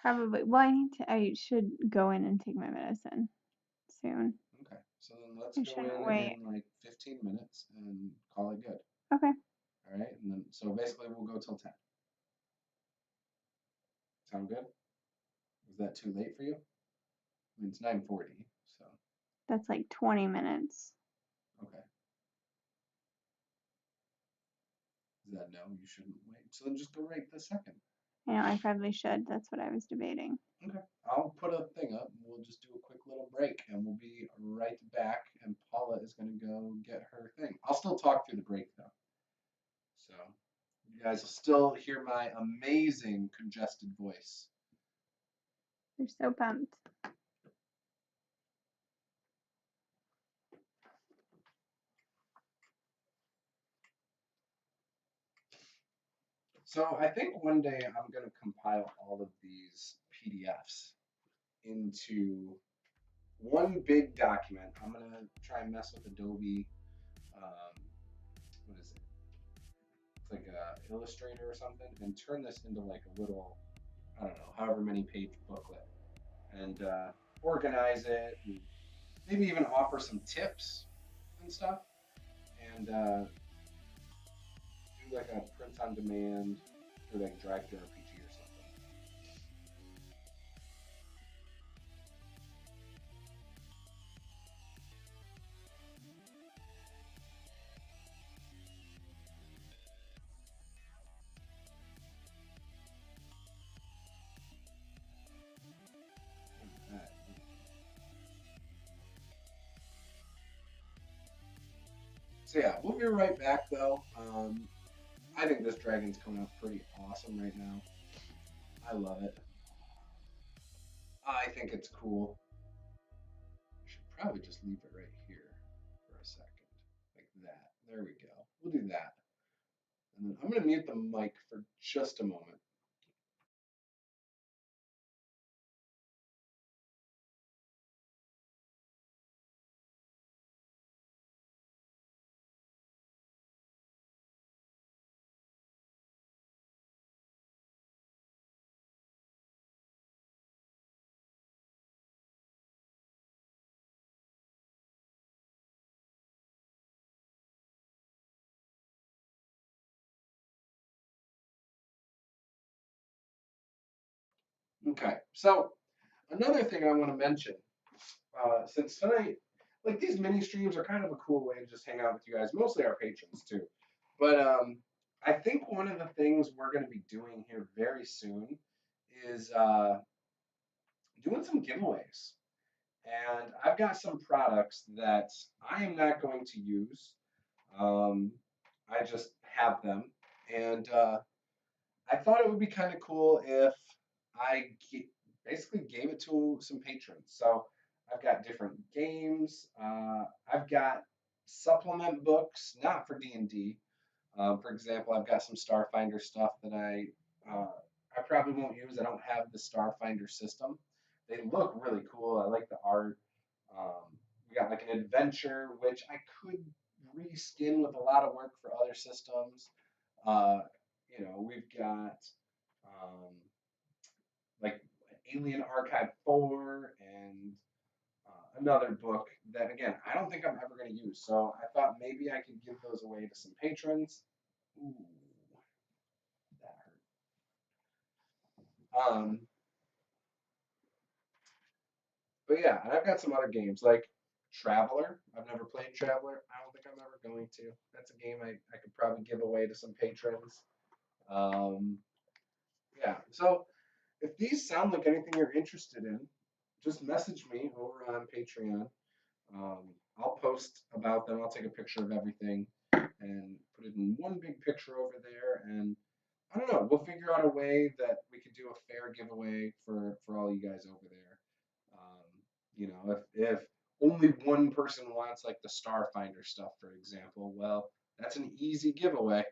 Probably. Well, I should go in and take my medicine soon. Okay. So then let's I go shouldn't in wait. like 15 minutes and call it good. Okay. All right. And then so basically we'll go till 10. Sound good? Was that too late for you? I mean, it's 9:40, so That's like 20 minutes. okay. Is that no? You shouldn't wait. So then just go right this second. I know, I probably should. That's what I was debating. Okay. I'll put a thing up and we'll just do a quick little break and we'll be right back. And Paula is going to go get her thing. I'll still talk through the break though. So you guys will still hear my amazing congested voice. They're so pumped. So I think one day I'm going to compile all of these PDFs into one big document. I'm going to try and mess with Adobe. What is it? It's like a Illustrator or something, and turn this into like a little, I don't know, however many page booklet, and organize it, and maybe even offer some tips and stuff, and do like a print on demand or like Drive to RPG or something. So yeah, we'll be right back though. I think this dragon's coming out pretty awesome right now. I love it. I think it's cool. I should probably just leave it right here for a second, like that. There we go. We'll do that. And then I'm going to mute the mic for just a moment. Okay, so another thing I want to mention, since tonight, like these mini streams are kind of a cool way to just hang out with you guys, mostly our patrons too. But I think one of the things we're going to be doing here very soon is doing some giveaways. And I've got some products that I am not going to use. Um, I just have them. And I thought it would be kind of cool if I basically gave it to some patrons. So I've got different games. I've got supplement books, not for D&D. For example, I've got some Starfinder stuff that I probably won't use. I don't have the Starfinder system. They look really cool. I like the art. We got like an adventure, which I could reskin with a lot of work for other systems. Uh, we've got um, like Alien Archive 4 and another book that, again, I don't think I'm ever going to use. So I thought maybe I could give those away to some patrons. Ooh, that hurt. But yeah, and I've got some other games like Traveler. I've never played Traveler. I don't think I'm ever going to. That's a game I could probably give away to some patrons. Um, yeah. So if these sound like anything you're interested in, just message me over on Patreon. I'll post about them. I'll take a picture of everything and put it in one big picture over there. And I don't know. We'll figure out a way that we could do a fair giveaway for all you guys over there. Um, if only one person wants like the Starfinder stuff, for example, well, that's an easy giveaway.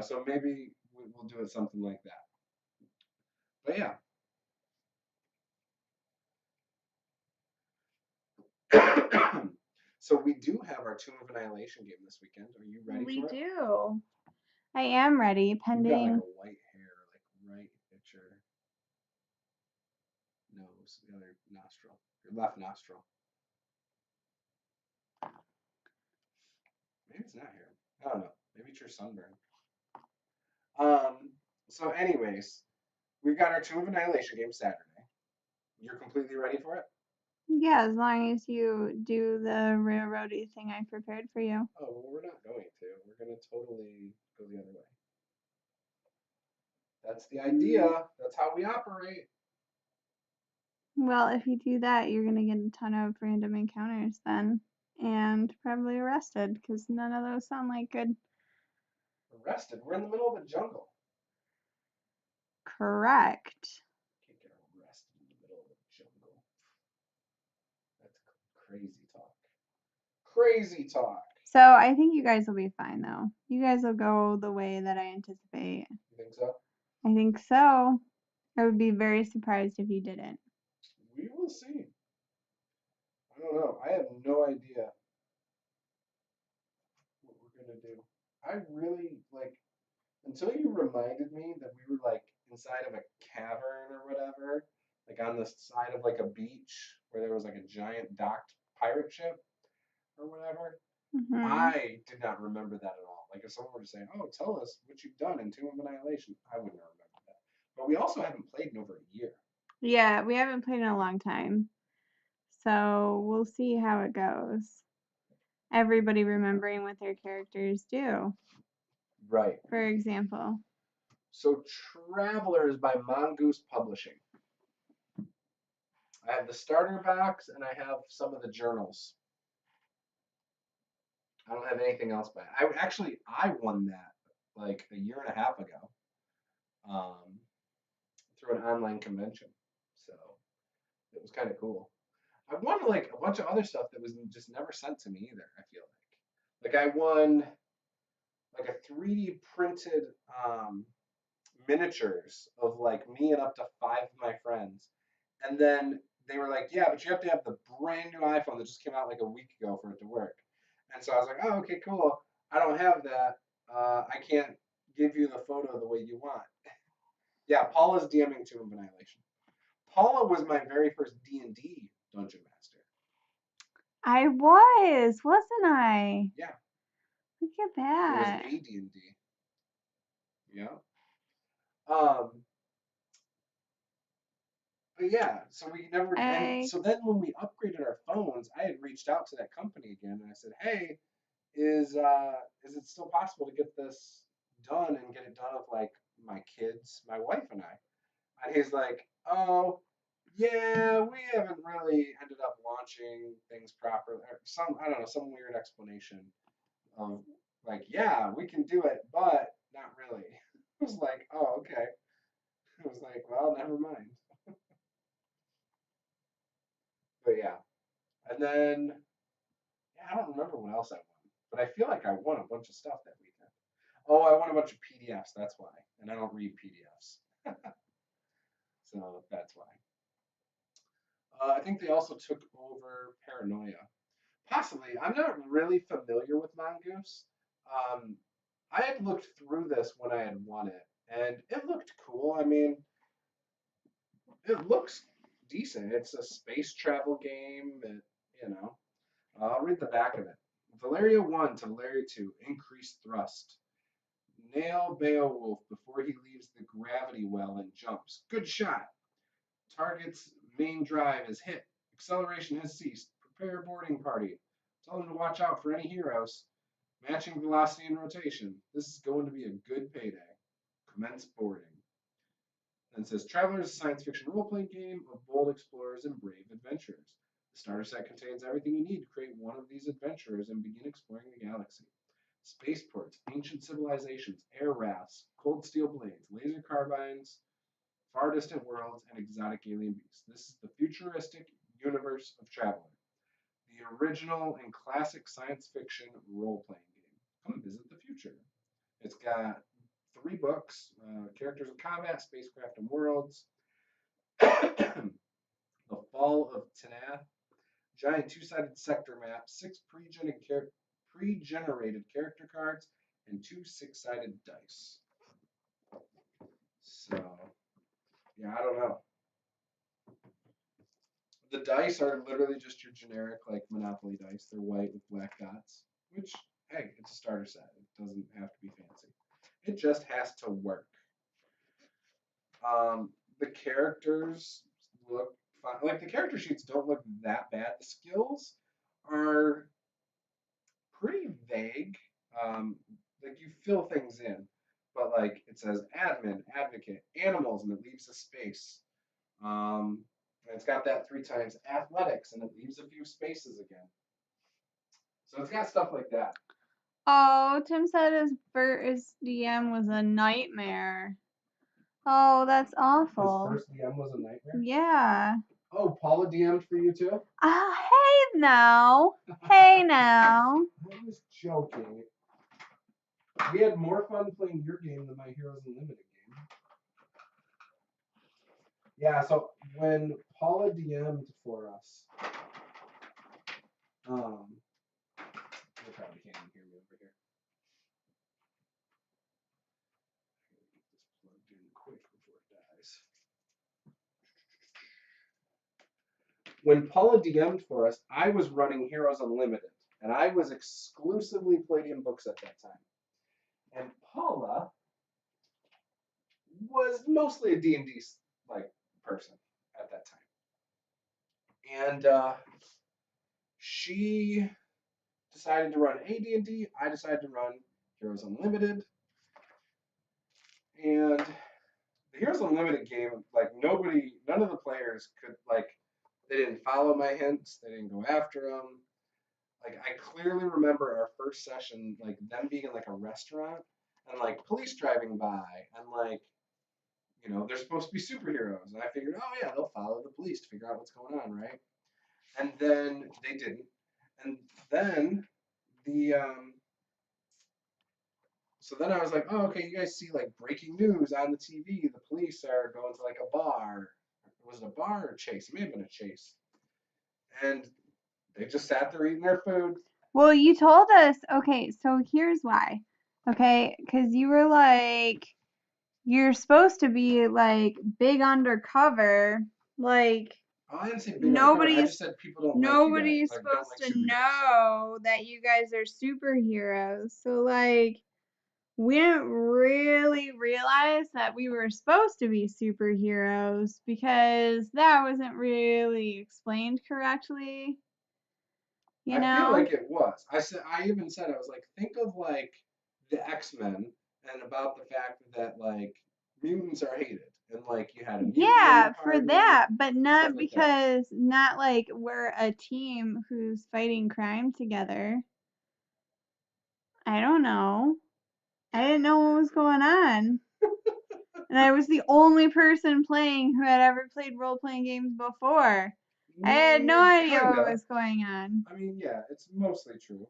So maybe we'll do it something like that. But yeah. So we do have our Tomb of Annihilation game this weekend. Are you ready We for it? do. I am ready, You've got like pending. a white hair, like right at your nose, the other nostril, your left nostril. Maybe it's not here. I don't know. Maybe it's your sunburn. Um. So, anyways, we've got our Tomb of Annihilation game Saturday. You're completely ready for it? Yeah, as long as you do the railroady thing I prepared for you. Oh, well, we're not going to. We're going to totally go the other way. That's the idea. That's how we operate. Well, if you do that, you're gonna get a ton of random encounters then, and probably arrested because none of those sound like good. Arrested. We're in the middle of a jungle. Correct. Can't get arrested in the middle of a jungle. That's crazy talk. Crazy talk. So I think you guys will be fine though. You guys will go the way that I anticipate. You think so? I think so. I would be very surprised if you didn't. We will see. I don't know. I have no idea what we're gonna do. I really like until you reminded me that we were like inside of a cavern or whatever, like on the side of like a beach where there was like a giant docked pirate ship or whatever. Hmm. I did not remember that at all. Like if someone were to say, "Oh, tell us what you've done in Tomb of Annihilation," I wouldn't have remembered that. But we also haven't played in over a year. Yeah, we haven't played in a long time. So we'll see how it goes. Everybody remembering what their characters do, Right. for example. So Travelers by Mongoose Publishing. I have the starter box and I have some of the journals. I don't have anything else by it. I won that like a year and a half ago um, through an online convention. So it was kind of cool. I won like a bunch of other stuff that was just never sent to me either. I feel like I won like a 3D printed miniatures of like me and up to 5 of my friends, and then they were like, "Yeah, but you have to have the brand new iPhone that just came out like a week ago for it to work." And so I was like, "Oh, okay, cool. I don't have that. I can't give you the photo the way you want." Yeah, Paula's DMing Tomb of Annihilation. Paula was my very first D&D dungeon master. I wasn't I? Yeah, Look at it was that. a D&D. Yeah. Um, but yeah, so we never, and I so then when we upgraded our phones, I had reached out to that company again and I said, "Hey, is it still possible to get this done and get it done with like my kids, my wife and I?" And he's like, "Oh, yeah, we haven't really ended up launching things properly." Or I don't know, some weird explanation of like, "Yeah, we can do it, but not really." I was like, "Oh, okay." I was like, "Well, never mind." But yeah, and then yeah, I don't remember what else I won, but I feel like I won a bunch of stuff that weekend. Oh, I won a bunch of PDFs. That's why, and I don't read PDFs, so that's why. I think they also took over Paranoia. Possibly. I'm not really familiar with Mongoose. Um, I had looked through this when I had won it, and it looked cool. I mean, it looks decent. It's a space travel game. I'll read the back of it. Valeria 1 to Valeria 2, increased thrust. Nail Beowulf before he leaves the gravity well and jumps. Good shot. Targets Main drive is hit. Acceleration has ceased. Prepare boarding party. Tell them to watch out for any heroes. Matching velocity and rotation. This is going to be a good payday. Commence boarding. And it says Travelers is a science fiction role playing game of bold explorers and brave adventurers. The starter set contains everything you need to create one of these adventurers and begin exploring the galaxy. Spaceports, ancient civilizations, air rafts, cold steel blades, laser carbines, far distant worlds, and exotic alien beasts. This is the futuristic universe of Traveler, the original and classic science fiction role playing game. Come visit the future. It's got 3 books, Characters in Combat, Spacecraft and Worlds, The Fall of Tanath, giant 2-sided sector map, 6 pre-generated character cards, and 2 6-sided dice. So, yeah, I don't know. The dice are literally just your generic, like, Monopoly dice. They're white with black dots, which, hey, it's a starter set. It doesn't have to be fancy. It just has to work. The characters look fun. Like, the character sheets don't look that bad. The skills are pretty vague. Like, you fill things in, but like it says admin, advocate, animals, and it leaves a space. And it's got that 3 times athletics, and it leaves a few spaces again. So it's got stuff like that. Oh, Tim said his first DM was a nightmare. Oh, that's awful. His first DM was a nightmare? Yeah. Oh, Paula DM'd for you too? Hey now. Hey now. I was joking. We had more fun playing your game than my Heroes Unlimited game. Yeah, so when Paula DM'd for us, you probably can't even hear me over here. I'm gonna get this plugged in quick before it dies. When Paula DM'd for us, I was running Heroes Unlimited, and I was exclusively playing books at that time. And Paula was mostly a D&D like person at that time. And she decided to run AD&D. I decided to run Heroes Unlimited. And the Heroes Unlimited game, like none of the players could, like, they didn't follow my hints. They didn't go after them. Like, I clearly remember our first session, like, them being in, like, a restaurant and, like, police driving by and, like, you know, they're supposed to be superheroes. And I figured, oh, yeah, they'll follow the police to figure out what's going on, right? And then they didn't. And then so then I was like, oh, okay, you guys see, like, breaking news on the TV. The police are going to, like, a bar. Was it a bar or a chase? It may have been a chase. And they just sat there eating their food. Well, you told us, okay, so here's why. Okay, because you were like, you're supposed to be like big undercover, like Oh, I didn't say big undercover. I just said people don't like you guys. nobody's Like, don't supposed like to superheroes. know that you guys are superheroes. So like we didn't really realize that we were supposed to be superheroes because that wasn't really explained correctly. You know? I feel like it was. I even said, I was like, think of like the X-Men and about the fact that, like, mutants are hated and, like, you had a mutant in Yeah, the for party, that, but stuff not like that. because not like we're a team who's fighting crime together. I don't know. I didn't know what was going on. And I was the only person playing who had ever played role-playing games before. I had no idea Kinda. what was going on. I mean, yeah, it's mostly true.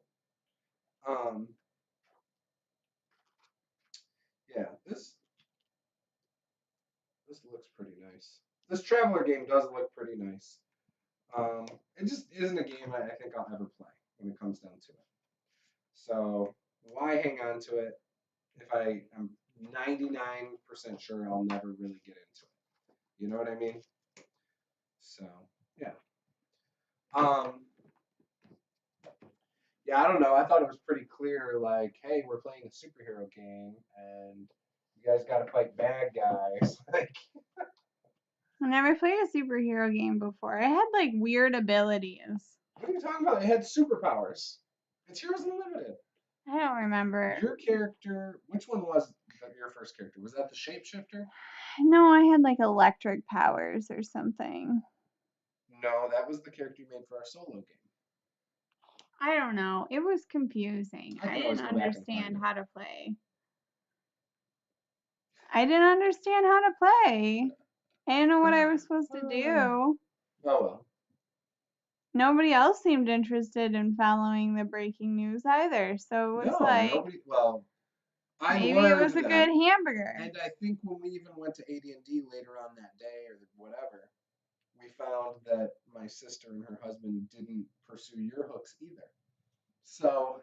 Yeah, this looks pretty nice. This Traveler game does look pretty nice. It just isn't a game I think I'll ever play when it comes down to it. So why hang on to it if I am 99% sure I'll never really get into it? You know what I mean? So yeah. Yeah, I don't know. I thought it was pretty clear, like, hey, we're playing a superhero game and you guys gotta fight bad guys. Like, I never played a superhero game before. I had like weird abilities. What are you talking about? It had superpowers. It's Heroes Unlimited. I don't remember. Your character, which one was your first character? Was that the shapeshifter? No, I had like electric powers or something. No, that was the character you made for our solo game. I don't know. It was confusing. I I can always didn't go back and find understand it. how to play. I didn't understand how to play. I didn't know what I was supposed to do. Oh well. Nobody else seemed interested in following the breaking news either. So it was No, like, nobody. Well, I maybe it learned was a that, good hamburger. and I think when we even went to AD&D later on that day or whatever, we found that my sister and her husband didn't pursue your hooks either. So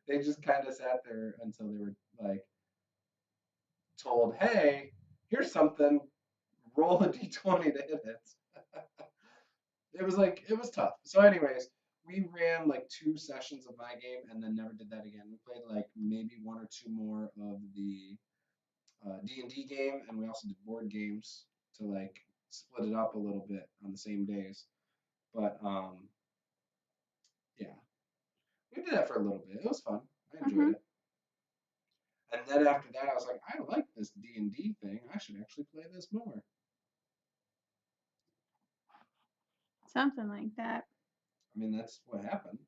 they just kind of sat there until they were like told, "Hey, here's something. Roll a d20 to hit it." It was tough. So, anyways, we ran like 2 sessions of my game and then never did that again. We played like maybe 1 or 2 more of the D&D game, and we also did board games to like split it up a little bit on the same days. But yeah, we did that for a little bit. It was fun. I enjoyed it. And then after that, I was like, I like this D&D thing. I should actually play this more. Something like that. I mean, that's what happened.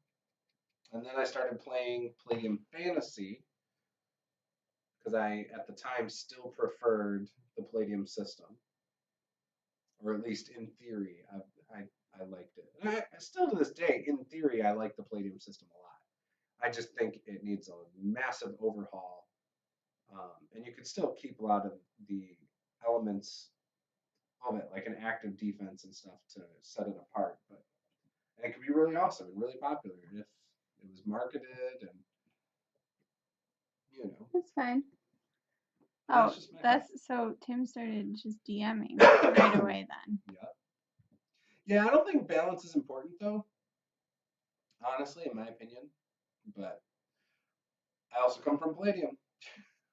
And then I started playing Palladium Fantasy because I, at the time, still preferred the Palladium system, or at least in theory, I liked it. And I still to this day, in theory, I like the Palladium system a lot. I just think it needs a massive overhaul, and you could still keep a lot of the elements of it, like an active defense and stuff, to set it apart. But and it could be really awesome and really popular if it was marketed and you know. That's fine. That's Oh, just my that's so Tim started just DMing right away then. Yeah. Yeah, I don't think balance is important though, honestly, in my opinion. But I also come from Palladium,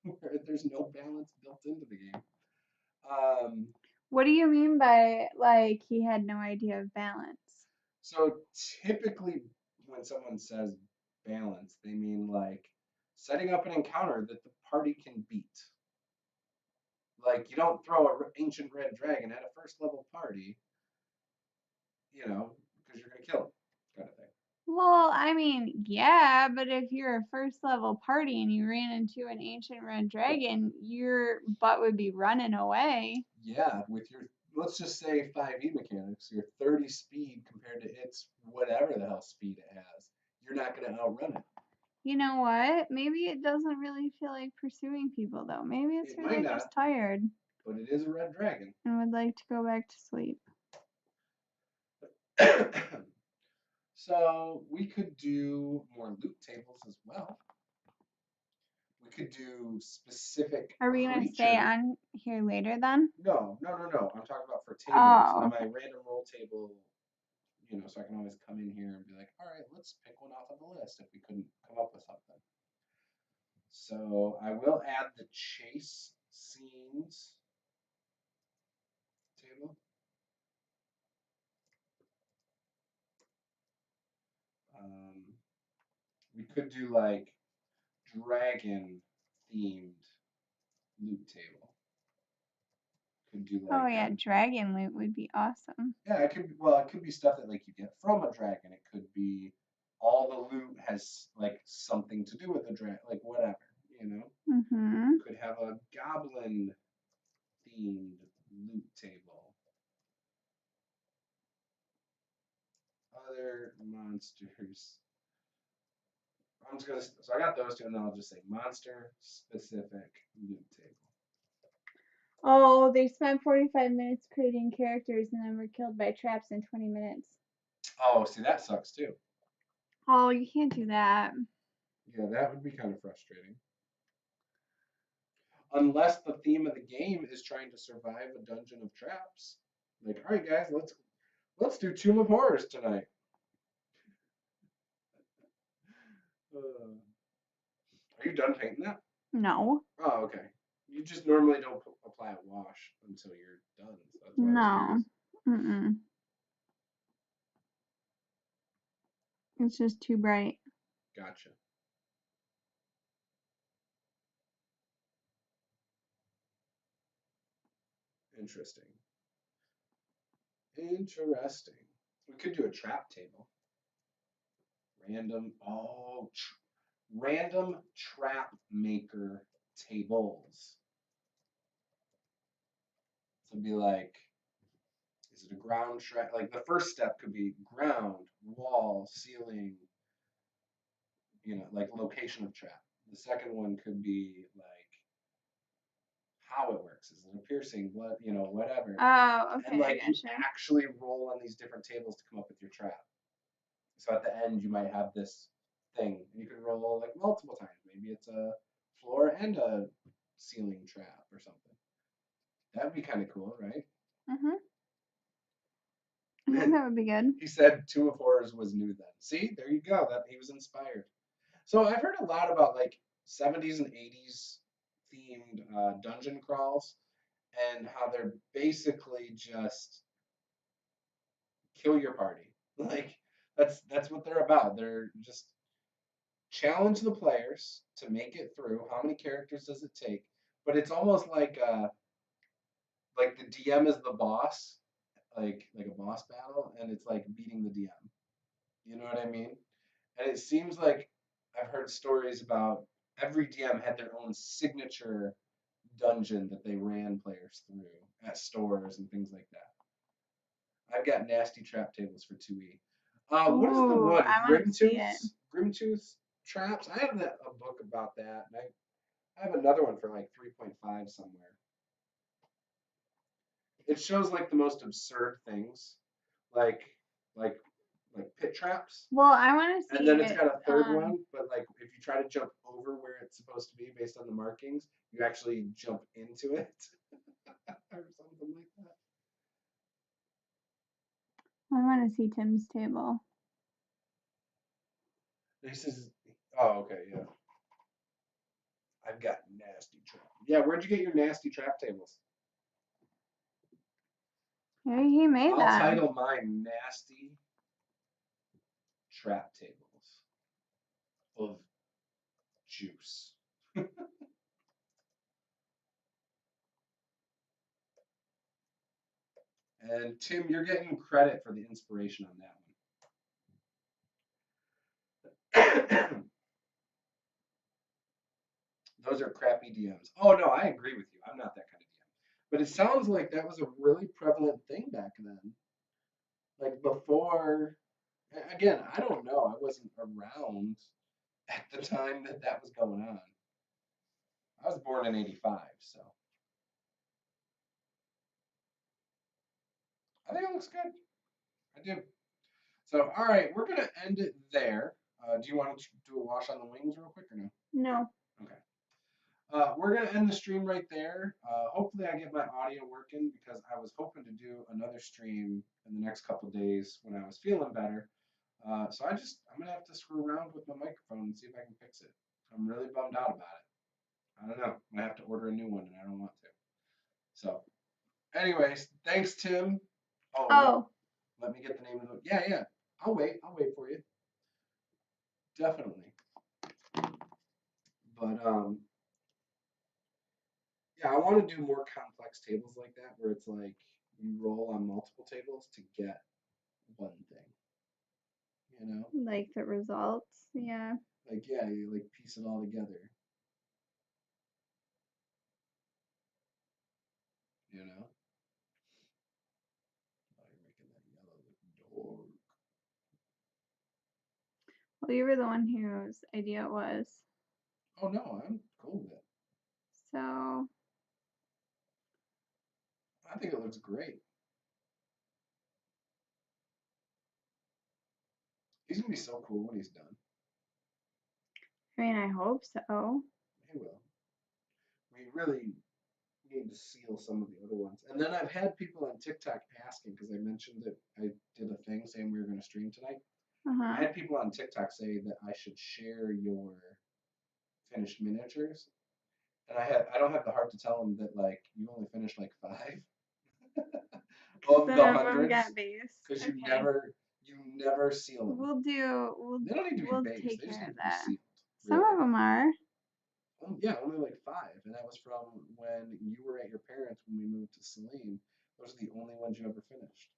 where there's no balance built into the game. What do you mean by like he had no idea of balance? So typically, when someone says balance, they mean like setting up an encounter that the party can beat. Like you don't throw an ancient red dragon at a first level party, because you're gonna kill him, kind of thing. Well, I mean, yeah, but if you're a first level party and you ran into an ancient red dragon, your butt would be running away. Yeah, with your, let's just say 5e mechanics, your 30 speed compared to its whatever the hell speed it has, you're not going to outrun it. You know what? Maybe it doesn't really feel like pursuing people though. Maybe it's It really might just not, tired but it is a red dragon. and would like to go back to sleep. So we could do more loot tables as well. We could do specific Are we gonna stay on here later then? No. I'm talking about for tables Oh, on my random roll table. So I can always come in here and be like, all right, let's pick one off of the list if we couldn't come up with something. So I will add the chase scenes table. We could do like dragon themed loot table. Could do like oh yeah, dragon loot would be awesome. yeah, it could be stuff that like you get from a dragon. It could be all the loot has like something to do with the dragon, like whatever. Mm-hmm. Could have a goblin themed loot table. Other monsters. So I got those two, and then I'll just say monster specific loot table. Oh, they spent 45 minutes creating characters and then were killed by traps in 20 minutes. Oh, see, that sucks too. Oh, you can't do that. Yeah, that would be kind of frustrating. Unless the theme of the game is trying to survive a dungeon of traps. Like, all right, guys, let's do Tomb of Horrors tonight. Are you done painting that? No. Oh, okay. You just normally don't apply a wash until you're done. So that's why I was No. curious. It's just too bright. Gotcha. Interesting. Interesting. We could do a trap table. Random trap maker tables. So it'd be like, is it a ground trap? Like the first step could be ground, wall, ceiling, like location of trap. The second one could be like how it works. Is it a piercing? Whatever. Oh, okay. And like I you gotcha. actually roll on these different tables to come up with your trap. So at the end, you might have this thing. You can roll like multiple times. Maybe it's a floor and a ceiling trap or something. That'd be kind of cool, right? I think that would be good. He said 2 of Horrors was new then. See, there you go. That he was inspired. So I've heard a lot about like 70s and 80s themed dungeon crawls and how they're basically just kill your party. Like that's what they're about. They're just challenge the players to make it through. How many characters does it take? But it's almost like the DM is the boss, like a boss battle, and it's like beating the DM. You know what I mean? And it seems like I've heard stories about every DM had their own signature dungeon that they ran players through at stores and things like that. I've got nasty trap tables for 2e. What is the Ooh, one? I want to see it. Grimtooth traps? I have a book about that. And I have another one for like 3.5 somewhere. It shows like the most absurd things, like like like pit traps. Well, I want to And see then it's it. got a third one, but like if you try to jump over where it's supposed to be based on the markings, you actually jump into it or something like that. I want to see Tim's table. This is okay, yeah. I've got nasty trap. Yeah, where'd you get your nasty trap tables? Maybe he made I'll that. title mine nasty trap tables of Juce. And Tim, you're getting credit for the inspiration on that one. Those are crappy DMs. Oh no, I agree with you. I'm not that kind of DM. But it sounds like that was a really prevalent thing back then. Like before, again, I don't know. I wasn't around at the time that was going on. I was born in '85, so I think it looks good. I do. So, all right, we're gonna end it there. Do you want to do a wash on the wings real quick or no? No. Okay. We're gonna end the stream right there. Hopefully, I get my audio working because I was hoping to do another stream in the next couple days when I was feeling better. So I'm gonna have to screw around with my microphone and see if I can fix it. I'm really bummed out about it. I don't know. I have to order a new one, and I don't want to. So, anyways, thanks, Tim. Oh. Let me get the name of the. Yeah, yeah. I'll wait. I'll wait for you. Definitely. But yeah, I want to do more complex tables like that, where it's like you roll on multiple tables to get one thing. You know, Like the results. Yeah. like yeah, you like piece it all together. You know, oh, you're making that yellow look dark. Well, you were the one whose idea it was. Oh no, I'm cool with it. So. I think it looks great. He's gonna be so cool when he's done. I mean, I hope so. He will. We really need to seal some of the other ones. And then I've had people on TikTok asking because I mentioned that I did a thing saying we were going to stream tonight. I had people on TikTok say that I should share your finished miniatures, And I don't have the heart to tell them that like you only finished like 5 of Some the of them got hundreds base. because Okay. you never seal them. They don't need to be We'll based. take They just care need of to be that. sealed. Some Really. of them are. Yeah, only like 5, and that was from when you were at your parents when we moved to Saline. Those are the only ones you ever finished.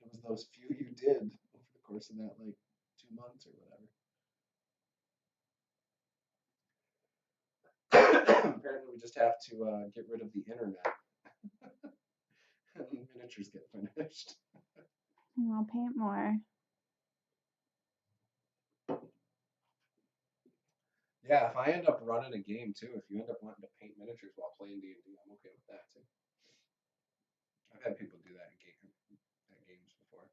It was those few you did over the course of that like 2 months or whatever. Apparently, we just have to get rid of the internet, and miniatures get finished. And I'll paint more. Yeah, if I end up running a game too, if you end up wanting to paint miniatures while playing D&D, I'm okay with that too. I've had people do that at games before.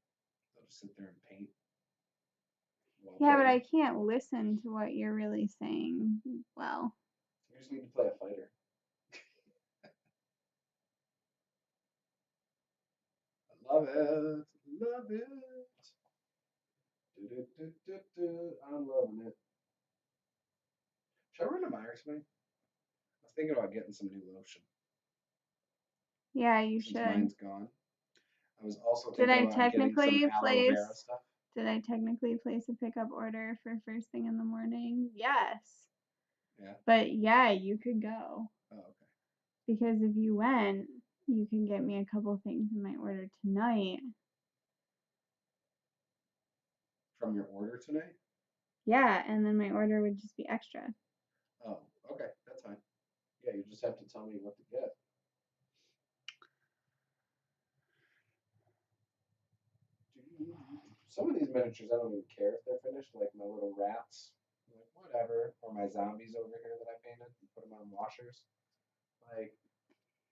They'll just sit there and paint while Yeah, but playing. I can't listen to what you're really saying well. You just need to play a fighter. I love it. Love it. I'm loving it. Should I run a Myers tonight? I was thinking about getting some new lotion Yeah, you since should. mine's gone. I was also Did thinking I about getting some technically aloe vera stuff. place a pickup order for first thing in the morning? Yes. Yeah. But yeah, you could go. Oh, okay. Because if you went, you can get me a couple things in my order tonight. From your order tonight? Yeah, and then my order would just be extra. Oh, okay. That's fine. Yeah, you just have to tell me what to get. Some of these miniatures, I don't even care if they're finished, like my little rats. I'm like, whatever. Or my zombies over here that I painted and put them on washers. Like,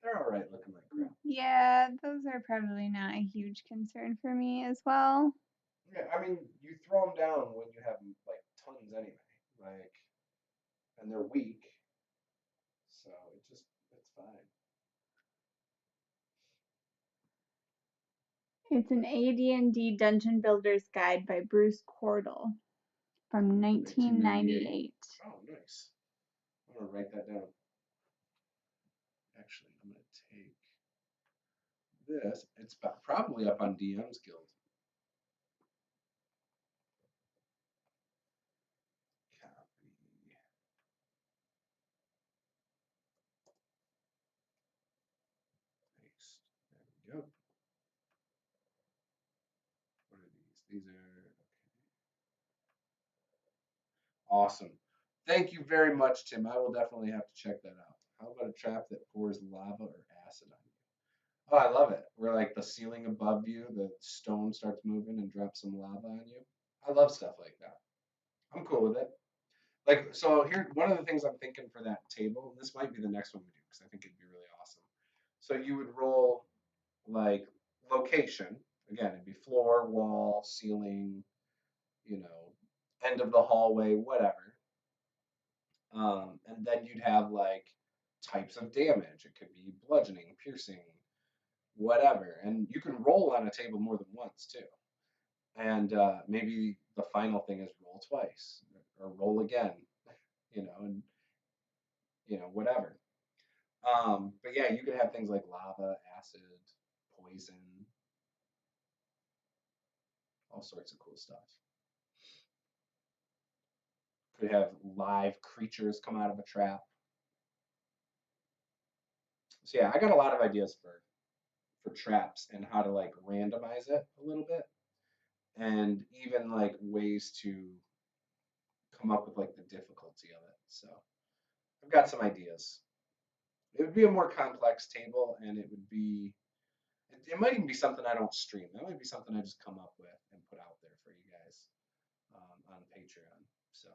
they're all right looking like crap. Yeah, those are probably not a huge concern for me as well. Yeah, I mean, you throw them down when you have like tons anyway. Like, and they're weak. So it's fine. It's an AD&D Dungeon Builder's Guide by Bruce Cordell from 1998. Oh, nice. I'm going to write that down. Actually, I'm going to take this. It's probably up on DM's Guild. Copy. Paste. There we go. What are these? These are okay. Awesome. Thank you very much, Tim. I will definitely have to check that out. How about a trap that pours lava or acid on you? Oh, I love it. Where like the ceiling above you, the stone starts moving and drops some lava on you. I love stuff like that. I'm cool with it. Like, so here, one of the things I'm thinking for that table, and this might be the next one we do because I think it'd be really awesome. So you would roll like location. Again, it'd be floor, wall, ceiling, you know, end of the hallway, whatever. And then you'd have like types of damage. It could be bludgeoning, piercing, whatever. And you can roll on a table more than once too. And maybe the final thing is roll twice or roll again, and whatever. But yeah, you could have things like lava, acid, poison, all sorts of cool stuff. Could have live creatures come out of a trap. So yeah, I got a lot of ideas for traps and how to like randomize it a little bit, and even like ways to come up with like the difficulty of it. So I've got some ideas. It would be a more complex table, and it would be. It might even be something I don't stream. That might be something I just come up with and put out there for you guys on Patreon. So,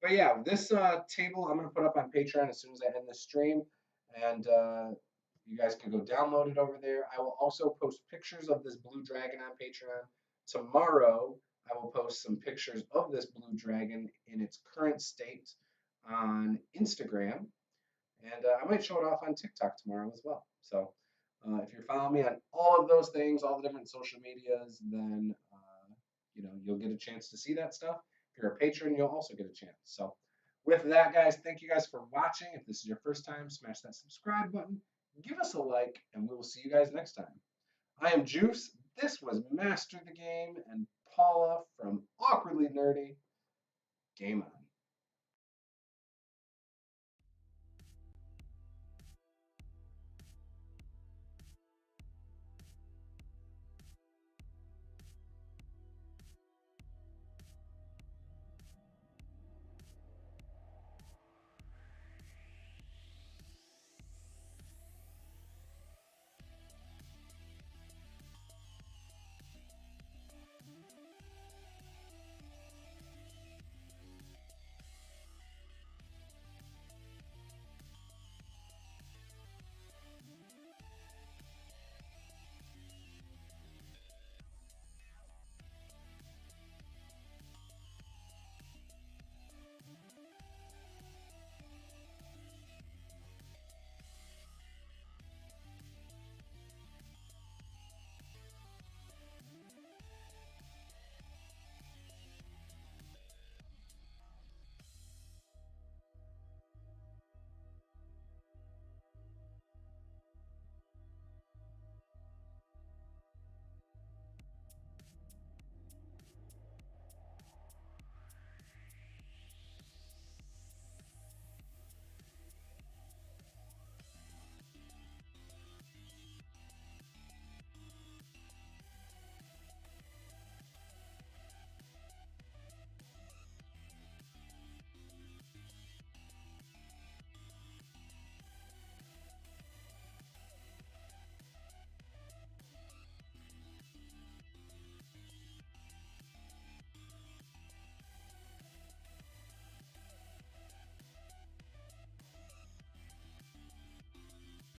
but yeah, this table I'm gonna put up on Patreon as soon as I end this stream, and you guys can go download it over there. I will also post pictures of this blue dragon on Patreon. Tomorrow, I will post some pictures of this blue dragon in its current state on Instagram, and I might show it off on TikTok tomorrow as well. So if you're following me on all of those things, all the different social medias, then you'll get a chance to see that stuff. If you're a patron, you'll also get a chance. So With that, guys, thank you guys for watching. If this is your first time, smash that subscribe button, give us a like, and we will see you guys next time. I am Juice. This was Master the Game, and Paula from Awkwardly Nerdy. Game on.